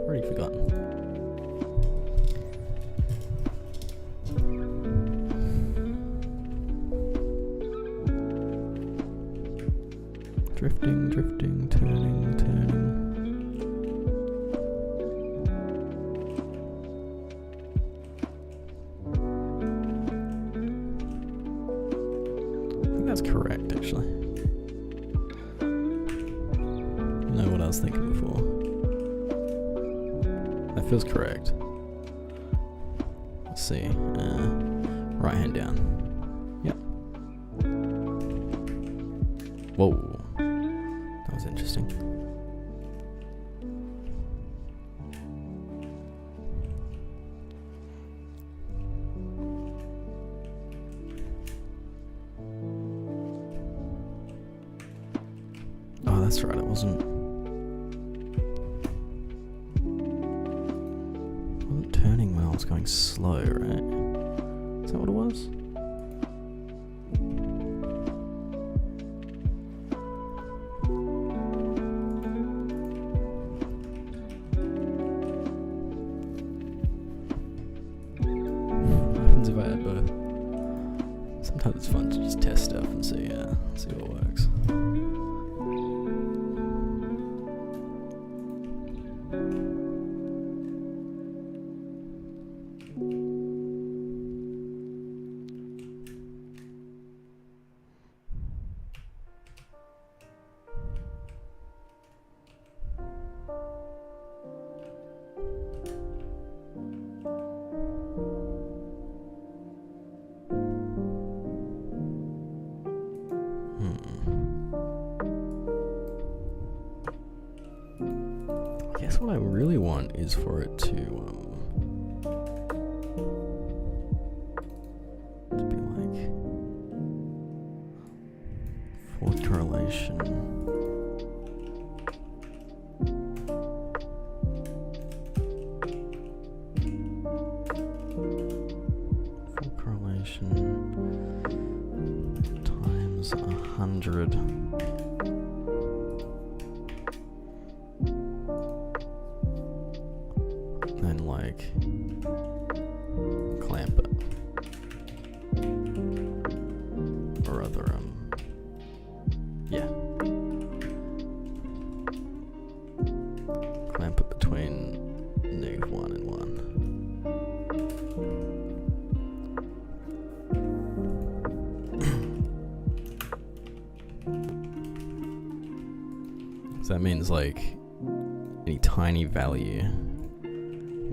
Already forgotten. Drifting, drifting, turning, turning. I think that's correct, actually. Know what I was thinking before. That feels correct. Let's see. Right hand down. Yep. Whoa. That was interesting. Oh, that's right. It wasn't. was going slow, right? Is that what it was? What happens if I add both? Sometimes it's fun to just test stuff and see what works. I guess what I really want is for it to be like forward correlation. Forward correlation times 100. And like clamp it, or other clamp it between -1 and 1. So that means like any tiny value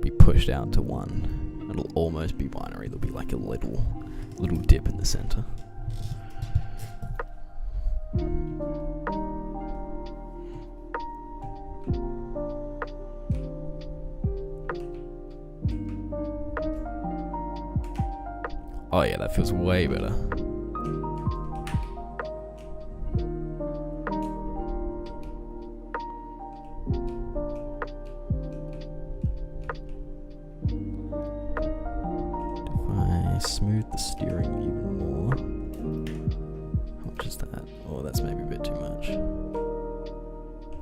be pushed out to 1. It'll almost be binary. There'll be like a little dip in the center. Oh yeah, that feels way better. Smooth the steering even more. How much is that? Oh, that's maybe a bit too much.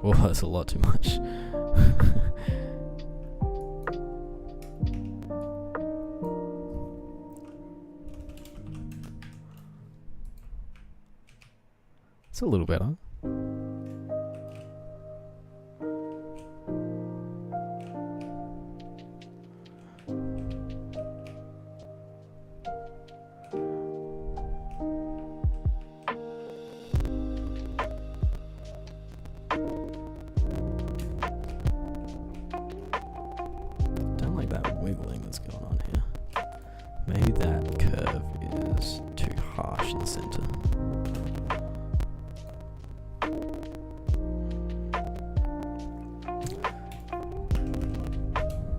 Oh, that's a lot too much. It's a little better. Wiggling that's going on here. Maybe that curve is too harsh in the center.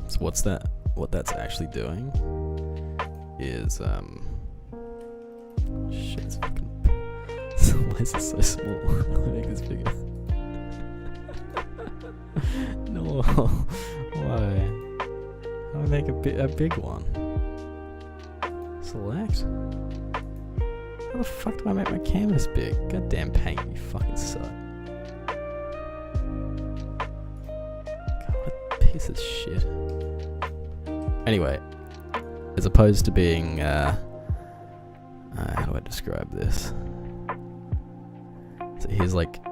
So what's that? What that's actually doing is shit, it's fucking. Why is it so small? I'll make this bigger. No, why? How do I make a big one? Select? How the fuck do I make my canvas big? Goddamn paint, you fucking suck. God, what a piece of shit. Anyway, as opposed to being, how do I describe this? So here's like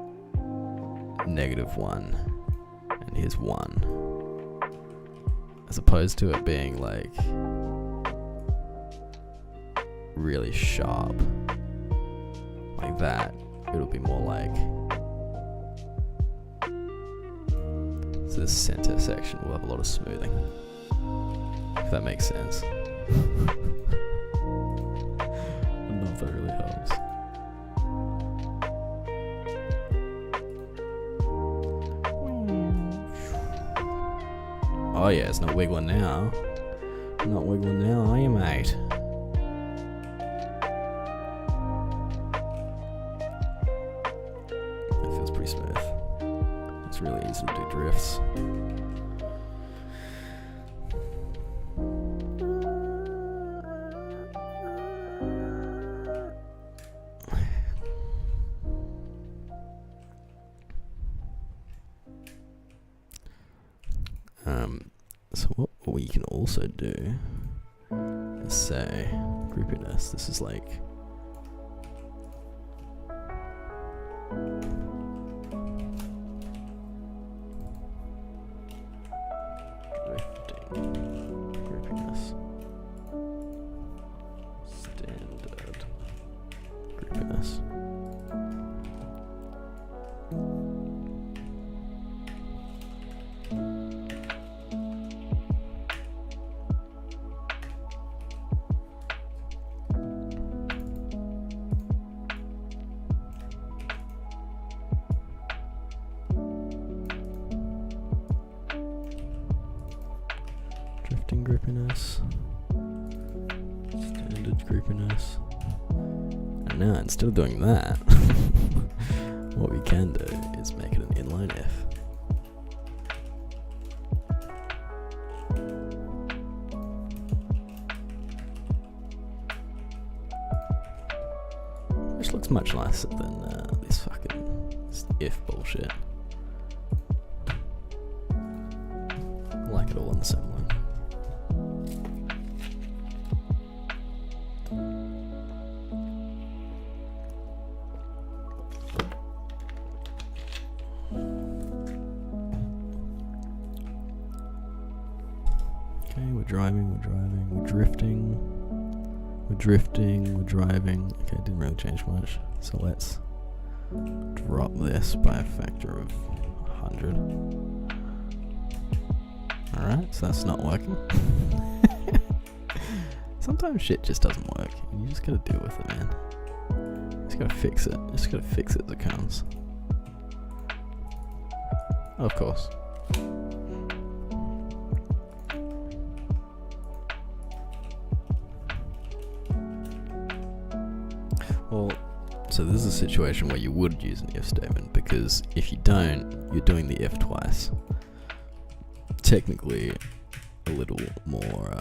-1, and here's 1. As opposed to it being like really sharp like that, it'll be more like, so this center section will have a lot of smoothing, if that makes sense. I don't know if that really helps. Oh yeah, it's not wiggling now. Not wiggling now, are you, mate? That feels pretty smooth. It's really easy to do drifts. So what we can also do is say groupiness. This is like drifting groupiness. Standard groupiness. Drifting groupiness, standard groupiness, and now instead of doing that, what we can do is make it an inline if. Which looks much nicer than this if bullshit. I like it all on the same line. Okay, we're driving, we're drifting, we're driving. Okay, it didn't really change much. So let's drop this by a factor of 100. Alright, so that's not working. Sometimes shit just doesn't work, and you just gotta deal with it, man. You just gotta fix it. You just gotta fix it as it comes. Of course. Well, so this is a situation where you would use an if statement, because if you don't, you're doing the if twice. Technically a little more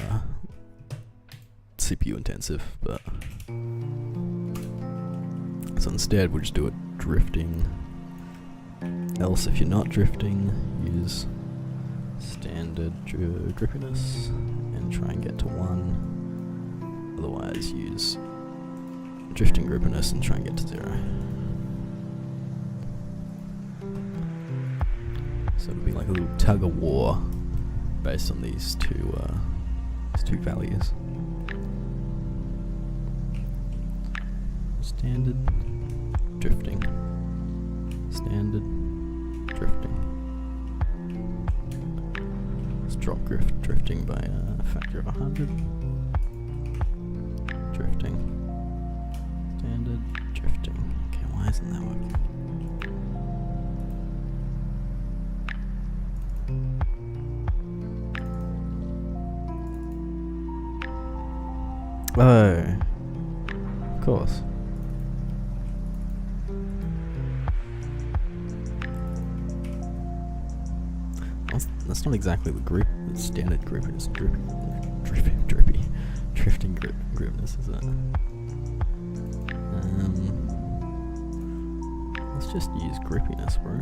CPU intensive, but so instead we'll just do it drifting. Else, if you're not drifting, use standard drippiness and try and get to 1. Otherwise, use drifting groupiness and try and get to 0. So it'll be like a little tug of war based on these two values. Standard drifting. Standard drifting. Let's drop drifting by a factor of 100. Drifting. Standard drifting. Okay, why isn't that working? Oh, of course. That's not exactly the group. The standard group is drifting groupness, is it? Let's just use groupiness, bro.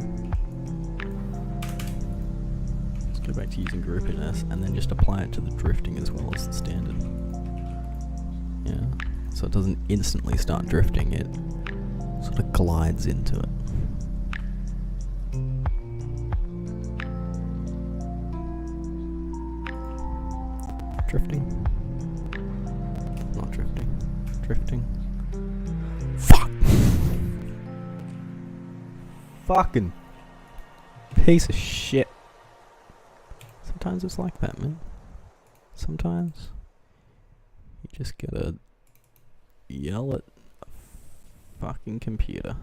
Let's go back to using groupiness and then just apply it to the drifting as well as the standard. Yeah, so it doesn't instantly start drifting, it sort of glides into it. Drifting. Not drifting. Drifting. Fuck! Fucking piece of shit. Sometimes it's like that, man. Sometimes you just gotta yell at a fucking computer.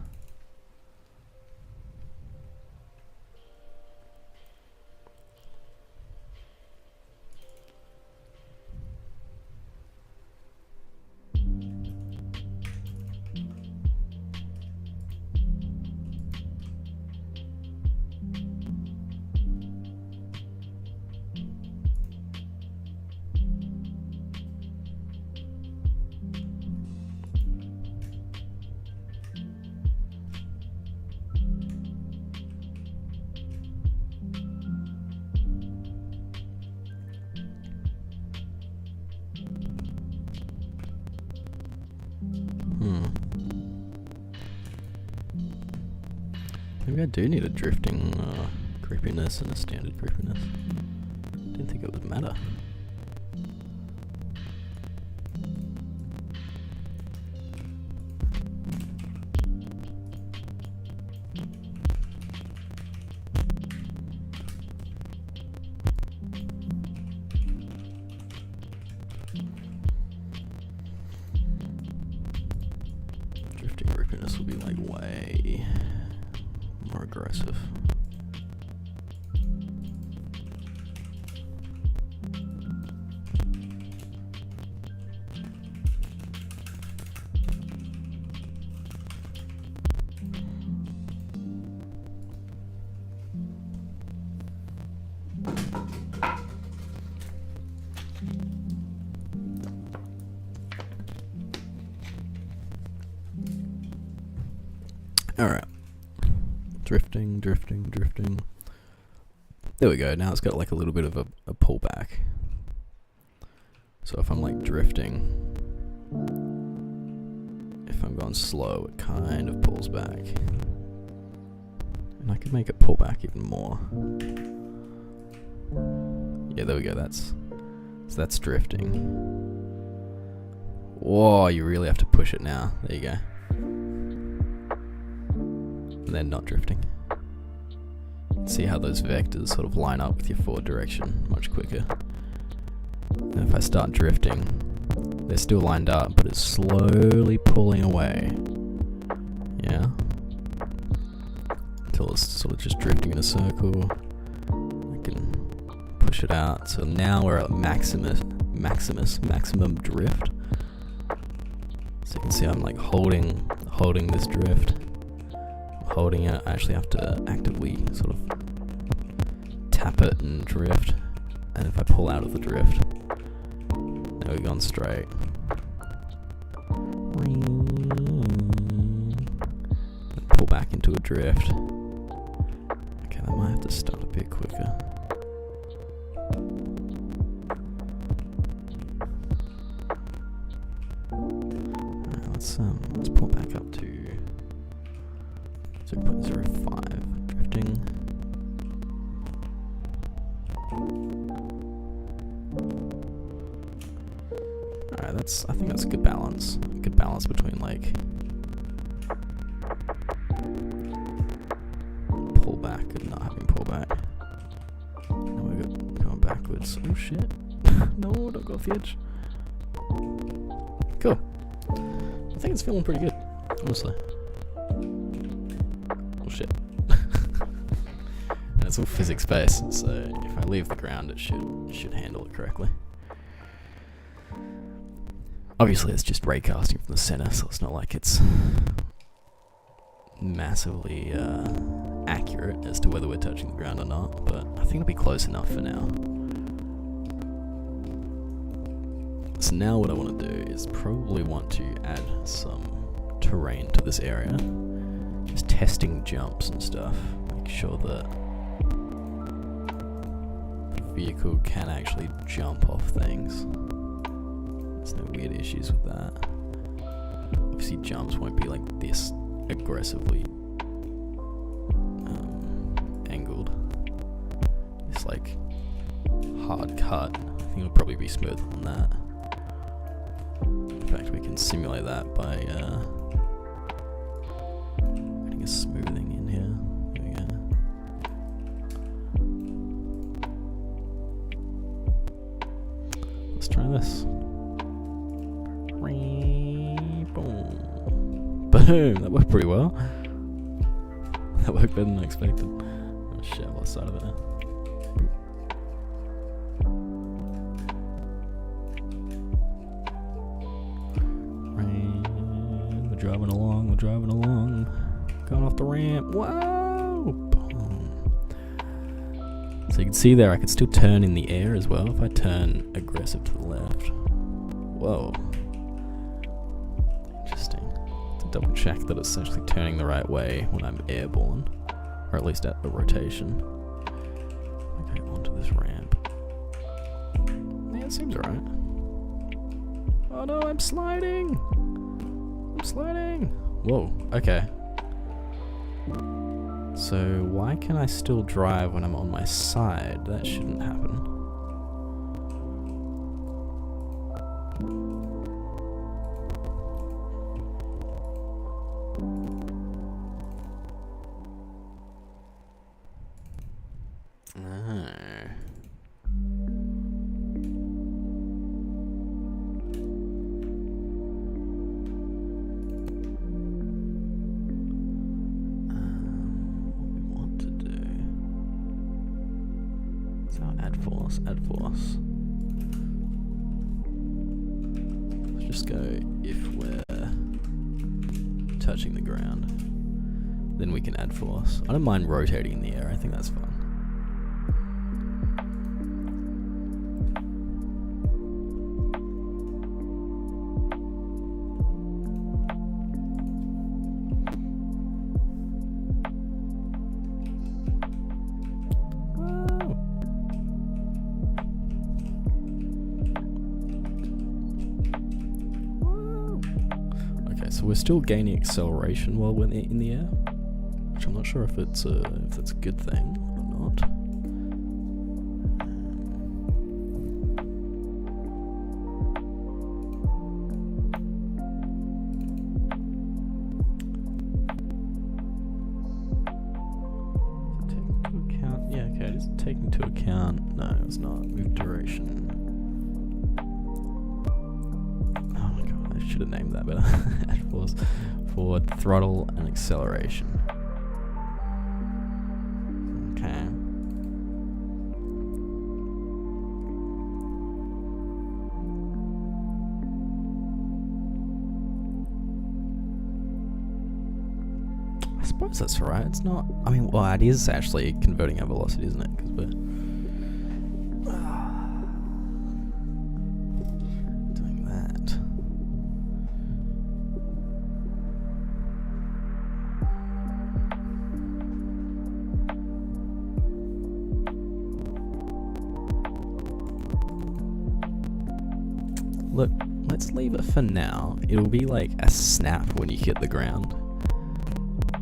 Maybe I do need a drifting creepiness and a standard creepiness. Didn't think it would matter. Drifting creepiness will be like way more aggressive. Alright. Drifting. There we go. Now it's got like a little bit of a pullback. So if I'm like drifting, if I'm going slow, it kind of pulls back. And I could make it pull back even more. Yeah, there we go. That's drifting. Whoa, you really have to push it now. There you go. And then not drifting. See how those vectors sort of line up with your forward direction much quicker. And if I start drifting, they're still lined up, but it's slowly pulling away. Yeah. Until it's sort of just drifting in a circle. I can push it out. So now we're at maximum drift. So you can see I'm like holding this drift. Holding it, I actually have to actively sort of tap it and drift. And if I pull out of the drift, now we've gone straight. Pull back into a drift. Okay, that might have to start a bit quicker. Alright, let's pull back up to 0.05 drifting. Alright, I think that's a good balance. Good balance between like pullback and not having pullback. Now we're going backwards. Oh shit. No, don't go off the edge. Cool. I think it's feeling pretty good, honestly. Oh shit. And it's all physics based, so if I leave the ground it should handle it correctly. Obviously it's just raycasting from the center, so it's not like it's massively accurate as to whether we're touching the ground or not, but I think it'll be close enough for now. So now what I want to do is probably want to add some terrain to this area. Just testing jumps and stuff. Make sure that the vehicle can actually jump off things. There's no weird issues with that. Obviously jumps won't be like this aggressively angled. It's like hard cut. I think it'll probably be smoother than that. In fact, we can simulate that by adding a smoothing in here. There we go. Let's try this. Boom. Boom! That worked pretty well. That worked better than I expected. Oh shit, I lost sight of it now. We're driving along. Going off the ramp. Whoa! Boom. So you can see there I could still turn in the air as well if I turn aggressive to the left. Whoa. Interesting. To double check that it's actually turning the right way when I'm airborne. Or at least at the rotation. Okay, onto this ramp. Yeah, it seems alright. Oh no, I'm sliding! I'm sliding! Whoa, okay. So why can I still drive when I'm on my side? That shouldn't happen. Add force. Let's just go if we're touching the ground, then we can add force. I don't mind rotating in the air, I think that's fun. So we're still gaining acceleration while we're in the air, which I'm not sure if that's a good thing or not. Take into account, yeah, okay, just take into account. No, it's not. Move duration. Should have named that better. Add force, forward, throttle, and acceleration. Okay. I suppose that's right. It's not. I mean, well, it is actually converting our velocity, isn't it? Because we're doing that. Look, let's leave it for now. It'll be like a snap when you hit the ground.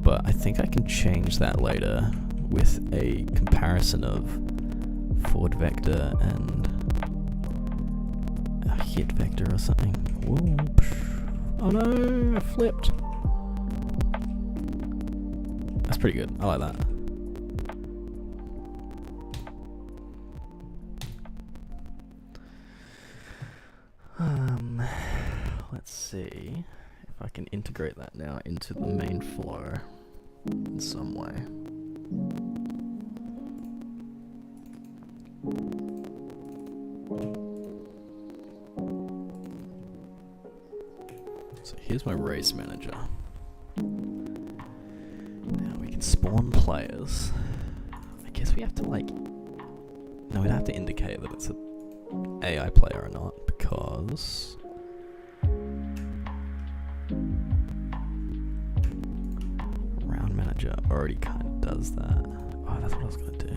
But I think I can change that later with a comparison of forward vector and a hit vector or something. Whoop. Oh no, I flipped. That's pretty good. I like that. Let's see if I can integrate that now into the main flow in some way. So here's my race manager. Now we can spawn players. I guess we have to no, we'd have to indicate that it's an AI player or not, because round manager already kind of does that. Oh, that's what I was gonna do.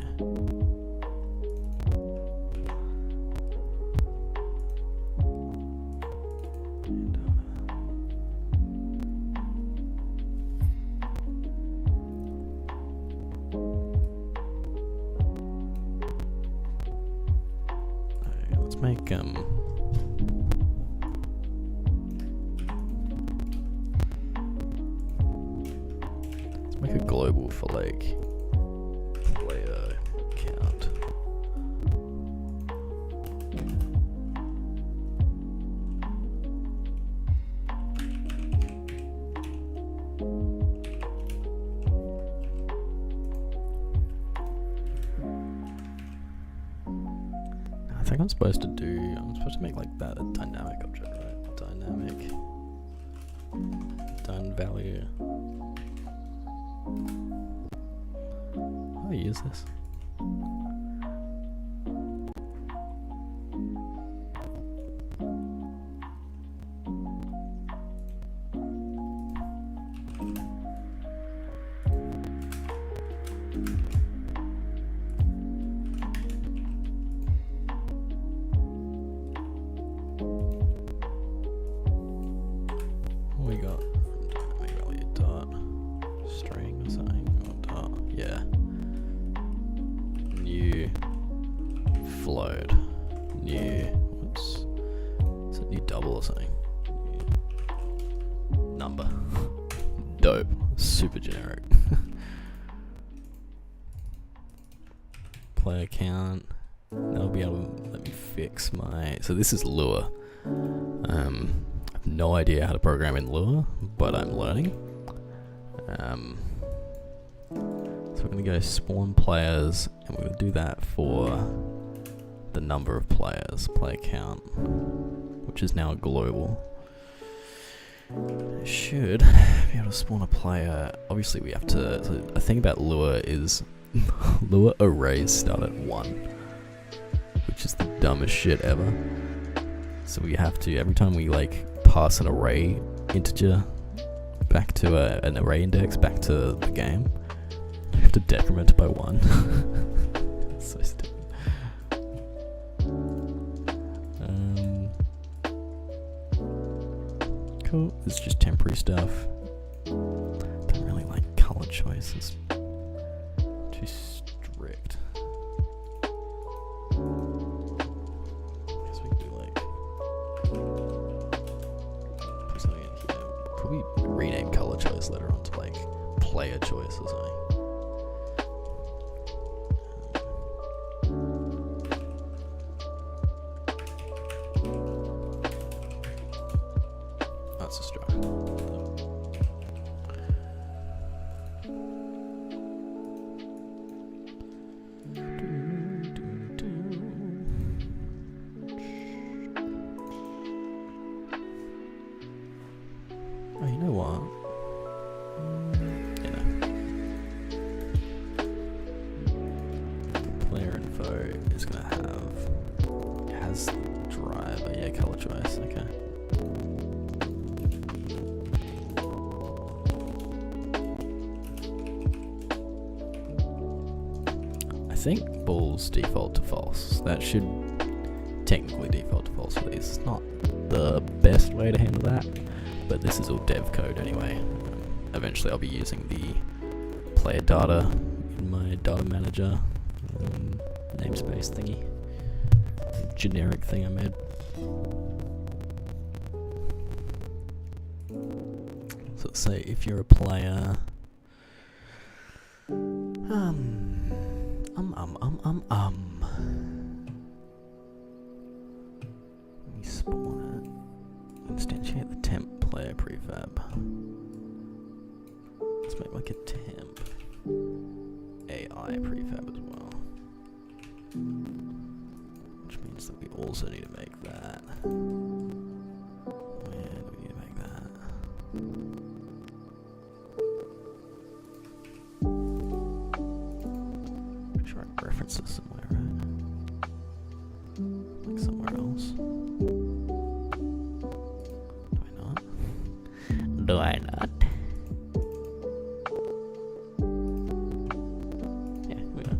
Let's make a global for player count. I think I'm supposed to make that a dynamic object, right? Dynamic done value. How do I use this? We got value dot string or something, or dot, double or something. Number. Dope. Super generic. Player count. That'll be able to let me fix my... So this is Lua. I have no idea how to program in Lua, but I'm learning. So we're going to go spawn players, and we're going to do that for the number of players, player count, which is now global. I should be able to spawn a player. Obviously we have to... So the thing about Lua is Lua arrays start at 1, which is the dumbest shit ever. So we have to, every time we like pass an array integer back to an array index back to the game, we have to decrement it by 1. So stupid. Cool. It's just temporary stuff. Don't really like color choices. Too strict. Guess we can do like put something in here. Probably rename color choice later on to like player choice or something. That's a struct. Oh, you know what? You know. Player info is gonna have... It has driver, yeah, color choice, okay. I think ball's default to false. That should technically default to false for these. It's not the best way to handle that, but this is all dev code anyway. Eventually I'll be using the player data in my data manager namespace thingy. Generic thing I made. So let's say if you're a player... Let me spawn it. Instantiate the temp player prefab. Let's make like a temp AI prefab as well. Which means that we also need to make that. Where do we need to make that? Pretty sure I reference this somewhere, right? Like somewhere else. Do I not? Yeah, here we go.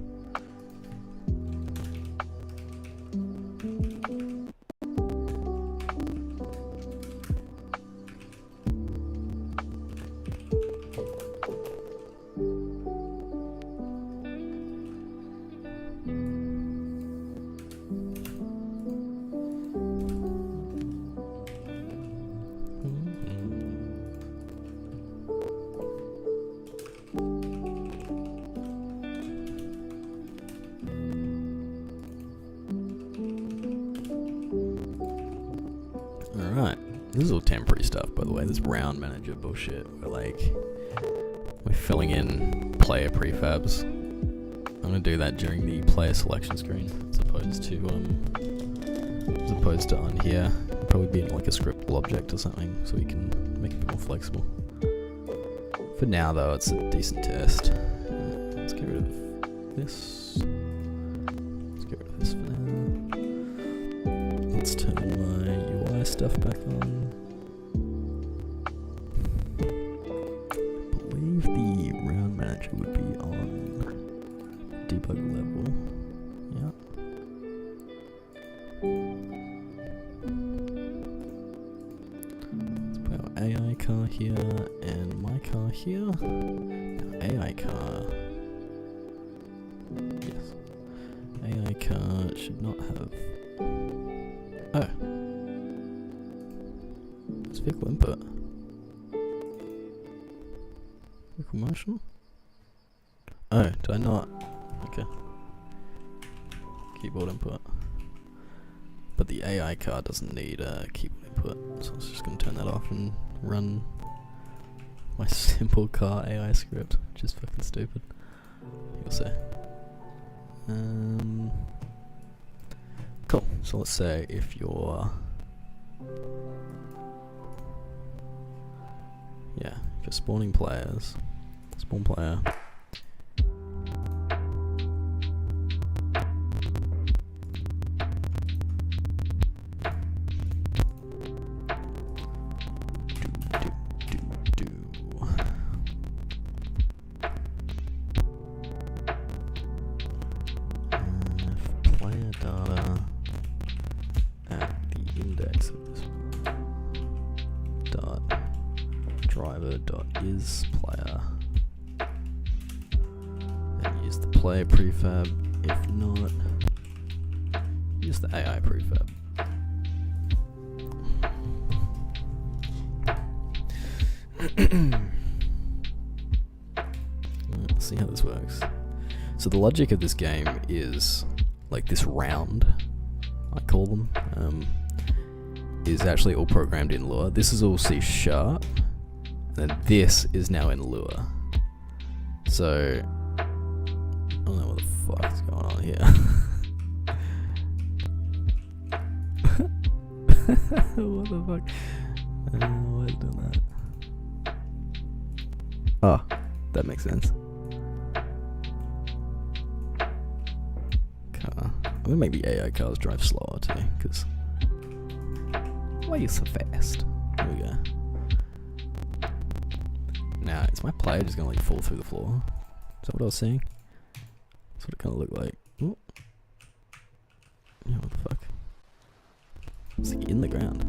Alright, this is all temporary stuff, by the way. This round manager bullshit. We're filling in player prefabs. I'm gonna do that during the player selection screen, as opposed to on here. It'll probably be in like a scriptable object or something, so we can make it a bit more flexible. For now, though, it's a decent test. Let's get rid of this. Let's get rid of this for now. Let's turn my UI stuff back on. I believe the round manager would be on debug level. Yeah. Let's put our AI car here and my car here. Our AI car. Yes. AI car should not have... Oh. Vehicle input. Vehicle motion? Oh, did I not? Okay. Keyboard input. But the AI card doesn't need keyboard input, so I was just gonna turn that off and run my simple car AI script, which is fucking stupid. You'll see. Cool. So let's say if you're spawning players, spawn player. Player data at the index of this dot driver dot is player, and use the player prefab. If not, use the AI prefab. Let's see how this works. So the logic of this game is like this round, I call them, is actually all programmed in Lua. This is all C#, and then this is now in Lua. So I don't know what the fuck is going on here. What the fuck? Why is it doing that? Oh, that makes sense. I'm gonna make the AI cars drive slower today, because why are you so fast? There we go. Now, is my player just gonna like fall through the floor? Is that what I was seeing? That's what it kind of looked like. Ooh. Yeah, what the fuck? It's like in the ground.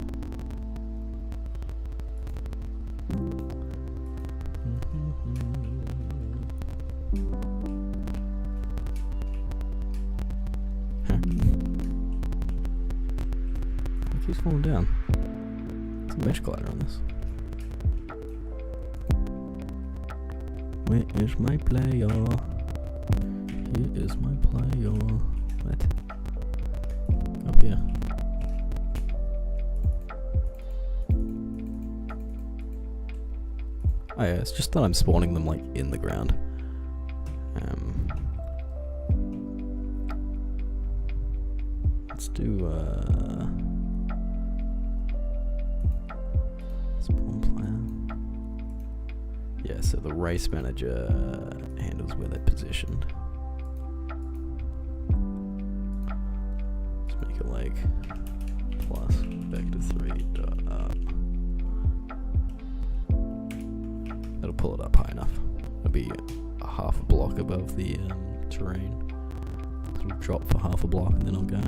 It keeps falling down. There's a mesh collider on this. Where is my player? Here is my player. What? Up here. Oh yeah, it's just that I'm spawning them like in the ground. Let's do spawn player. Yeah, so the race manager handles where they're positioned. Let's make it like plus vector 3 dot up. That'll pull it up high enough. It'll be a half a block above the terrain. So it'll drop for half a block and then I'll go.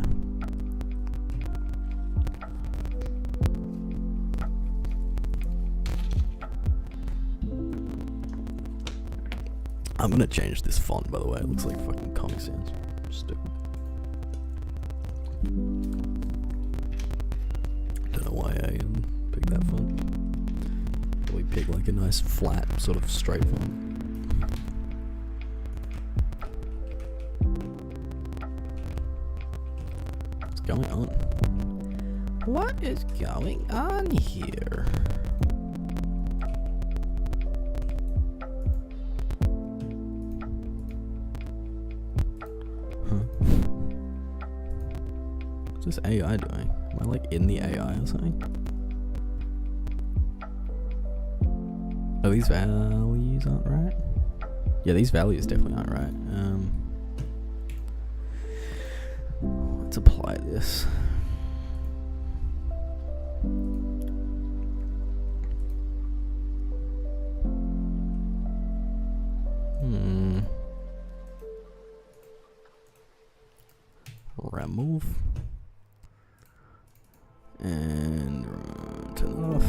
I'm gonna change this font, by the way. It looks like fucking Comic Sans. Stupid. Don't know why I picked that font. Probably pick like a nice flat, sort of straight font. What's going on? What is going on here? What's this AI doing? Am I like in the AI or something? Oh, these values aren't right? Yeah, these values definitely aren't right. Let's apply this. Remove. And turn that off.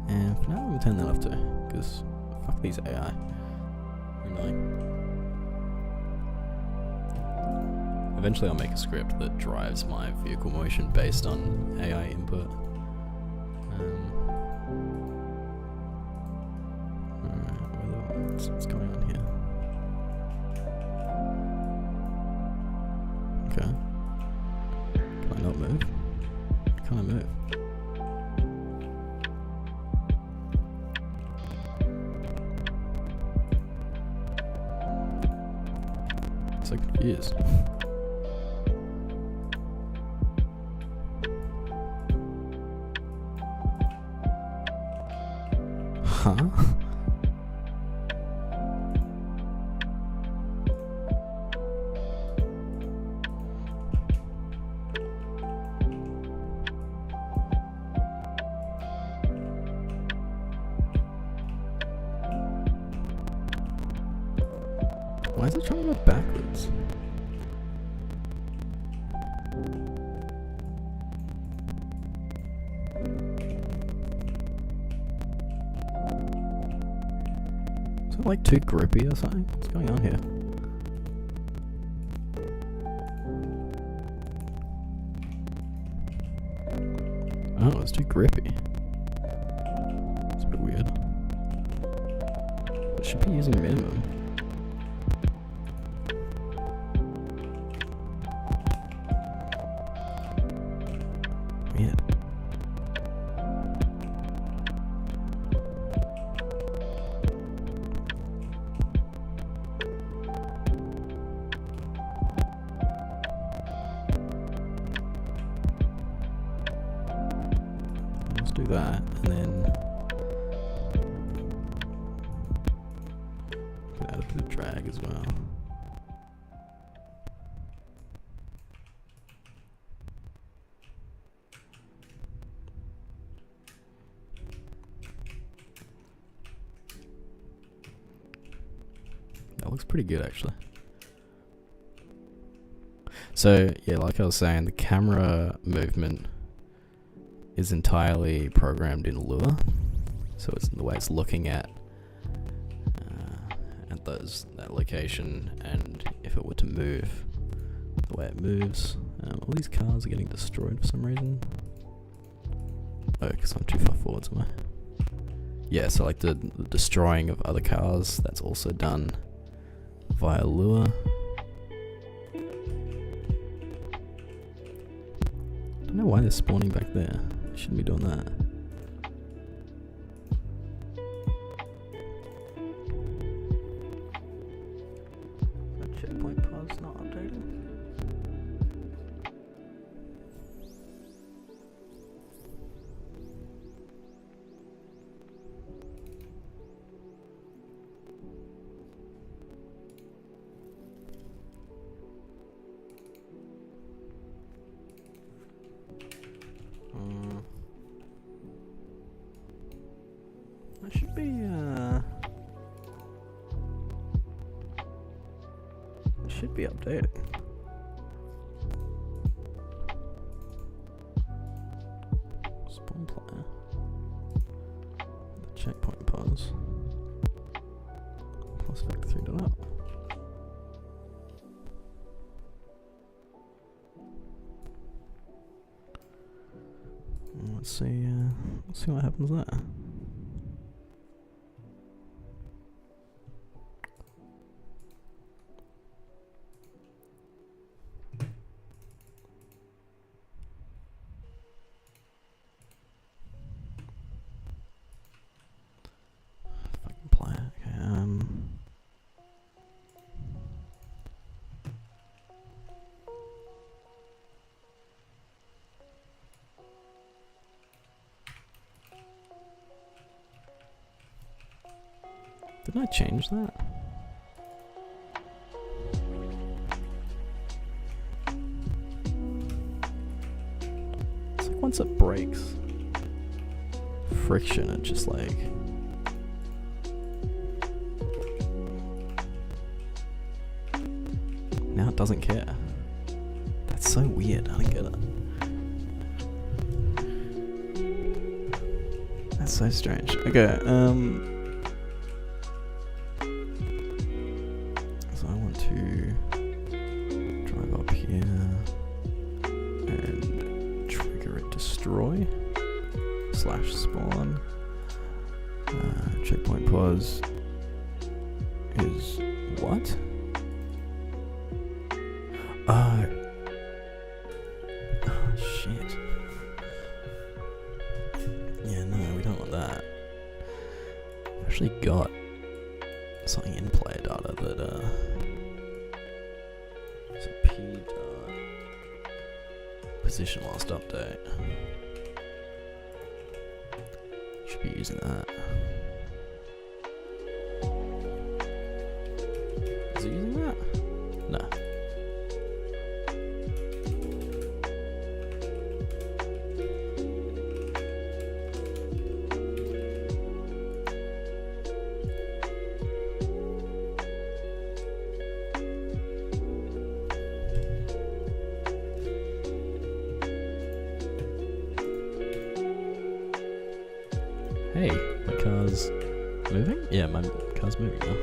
And for now, I'm gonna turn that off too, because fuck these AI. They're annoying. Eventually, I'll make a script that drives my vehicle motion based on AI input. What's going on here? Okay. Can I not move? Can I move? So confused. Huh? Why is it trying to go backwards? Is it like too grippy or something? What's going on here? Oh, it's too grippy. It's a bit weird. It should be using minimum. Weird. Let's do that, and then add a bit of drag as well. That looks pretty good, actually. So yeah, like I was saying, the camera movement is entirely programmed in Lua, so it's the way it's looking at that location, and if it were to move, the way it moves. All these cars are getting destroyed for some reason. Oh, because I'm too far forwards, am I? Yeah, so like the destroying of other cars, that's also done via Lua. I don't know why they're spawning back there. Shouldn't be doing that. That checkpoint pause not updated. That should be, it should be updated. Spawn player. The checkpoint pause. Plus vec 3 dot up. Let's see what happens there. Fucking play it. Okay, didn't I change that? It's like once it breaks friction, it just like now it doesn't care. That's so weird. I don't get it. That's so strange. Okay, so I want to drive up here and trigger it destroy / spawn, checkpoint pause, is what? Oh. Oh, shit. Yeah, no, we don't want that. I've actually got something in player data that, it's a P dot position last update. Should be using that. Is it using that? No. Hey, my car's moving? Yeah, my car's moving now.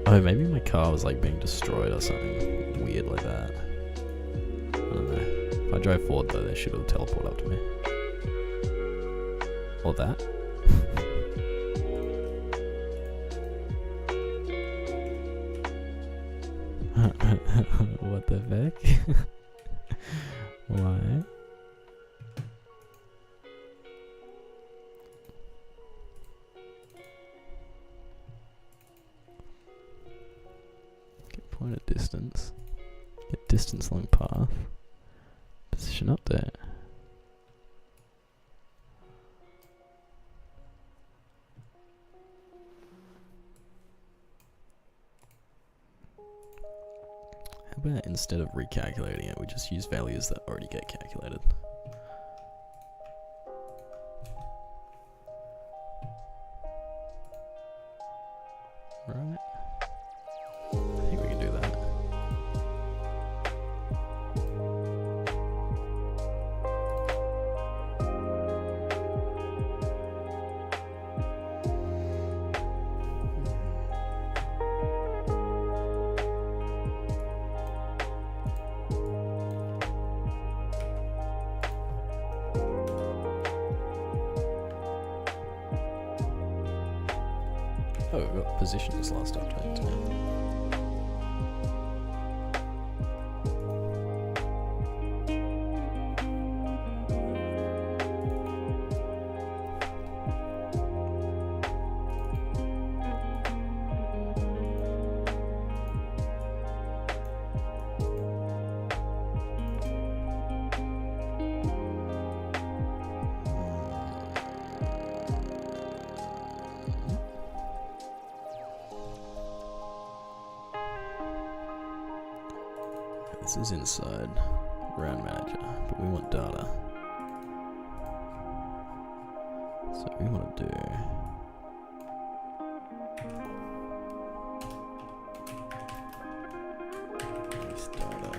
Oh, maybe my car was like being destroyed or something weird like that. I don't know. If I drive forward though, they should all teleport up to me. Or that. What the heck? Why? Point at distance. Get distance along path. Position update. How about instead of recalculating it, we just use values that already get calculated? Right. I think we can do that. Oh, we've got positions last update too. This is inside round manager, but we want data. So we want to do this data.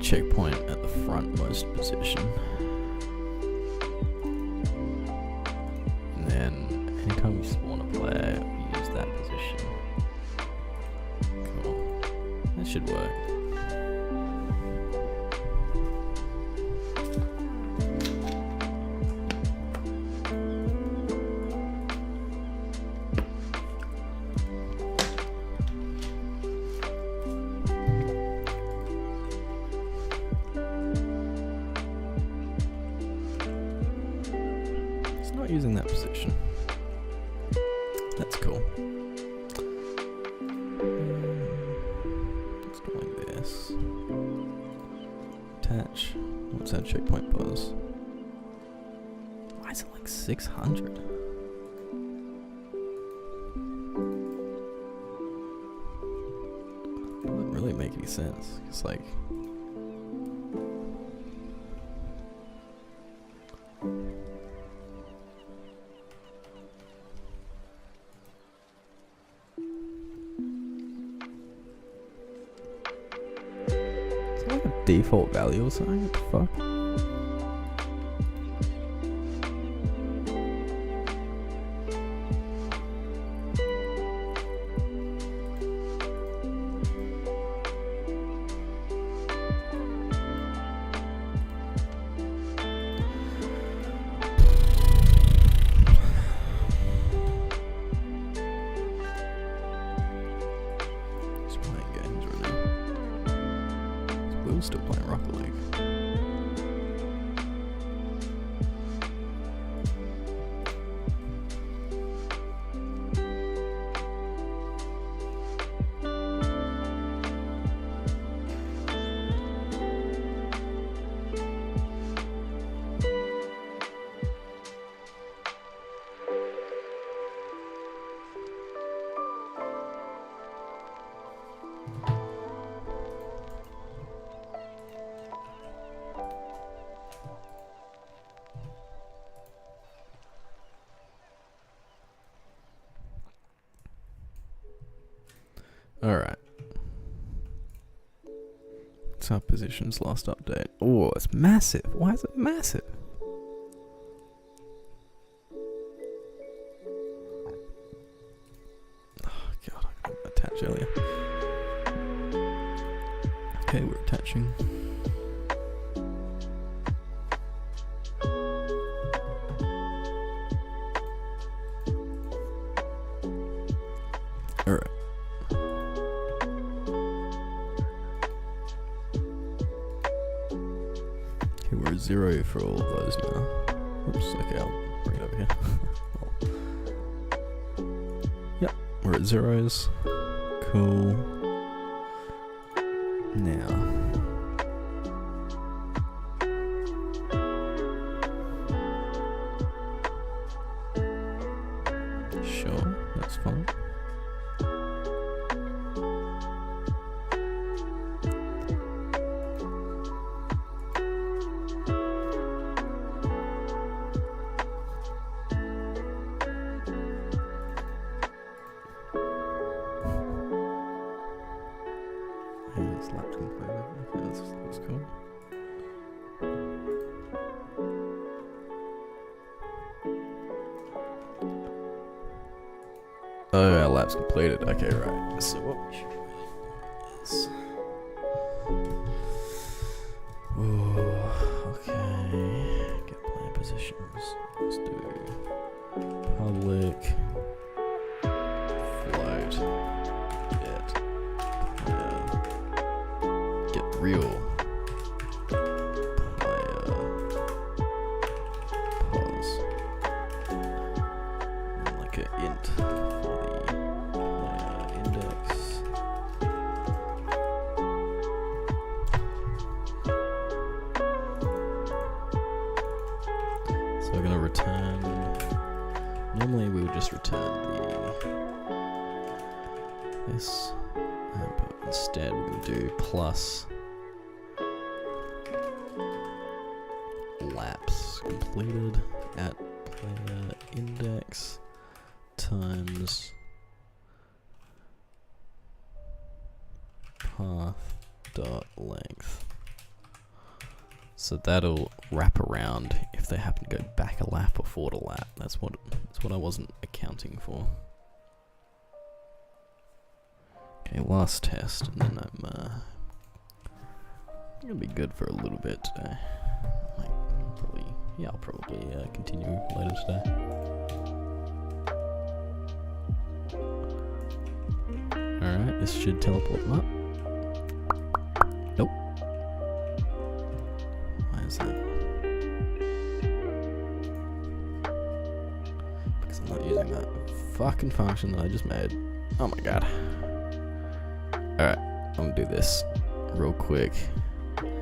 checkpoint at the frontmost position. And then anytime we spawn a player, we use that position. Cool. That should work. Using that position. That's cool. Let's go like this. Attach. What's that checkpoint pause? Why is it like 600? Doesn't really make any sense. It's like default value or something? What the fuck? Still playing Rocket League. Alright. What's our positions last update? Oh, it's massive. Why is it massive? Oh god, I couldn't attach earlier. Okay, we're attaching. Alright. We're 0 for all of those now. Oops, okay, I'll bring it over here. Yep, we're at zeros. Cool. Now. Sure, that's fine. That's cool. Oh, our lab's completed. Okay, right. So what we should do is... Oh, okay. Get player positions. Let's do public float. Get real. Int for the player index. So we're going to return, normally we would just return this, but instead we're going to do plus laps completed at player index times path dot length. So that'll wrap around if they happen to go back a lap or forward a lap. That's what I wasn't accounting for. Okay, last test, and then I'm gonna be good for a little bit today. I'll probably continue later today. Alright, this should teleport them up. Nope. Why is that? Because I'm not using that fucking function that I just made. Oh my god. Alright, I'm gonna do this real quick.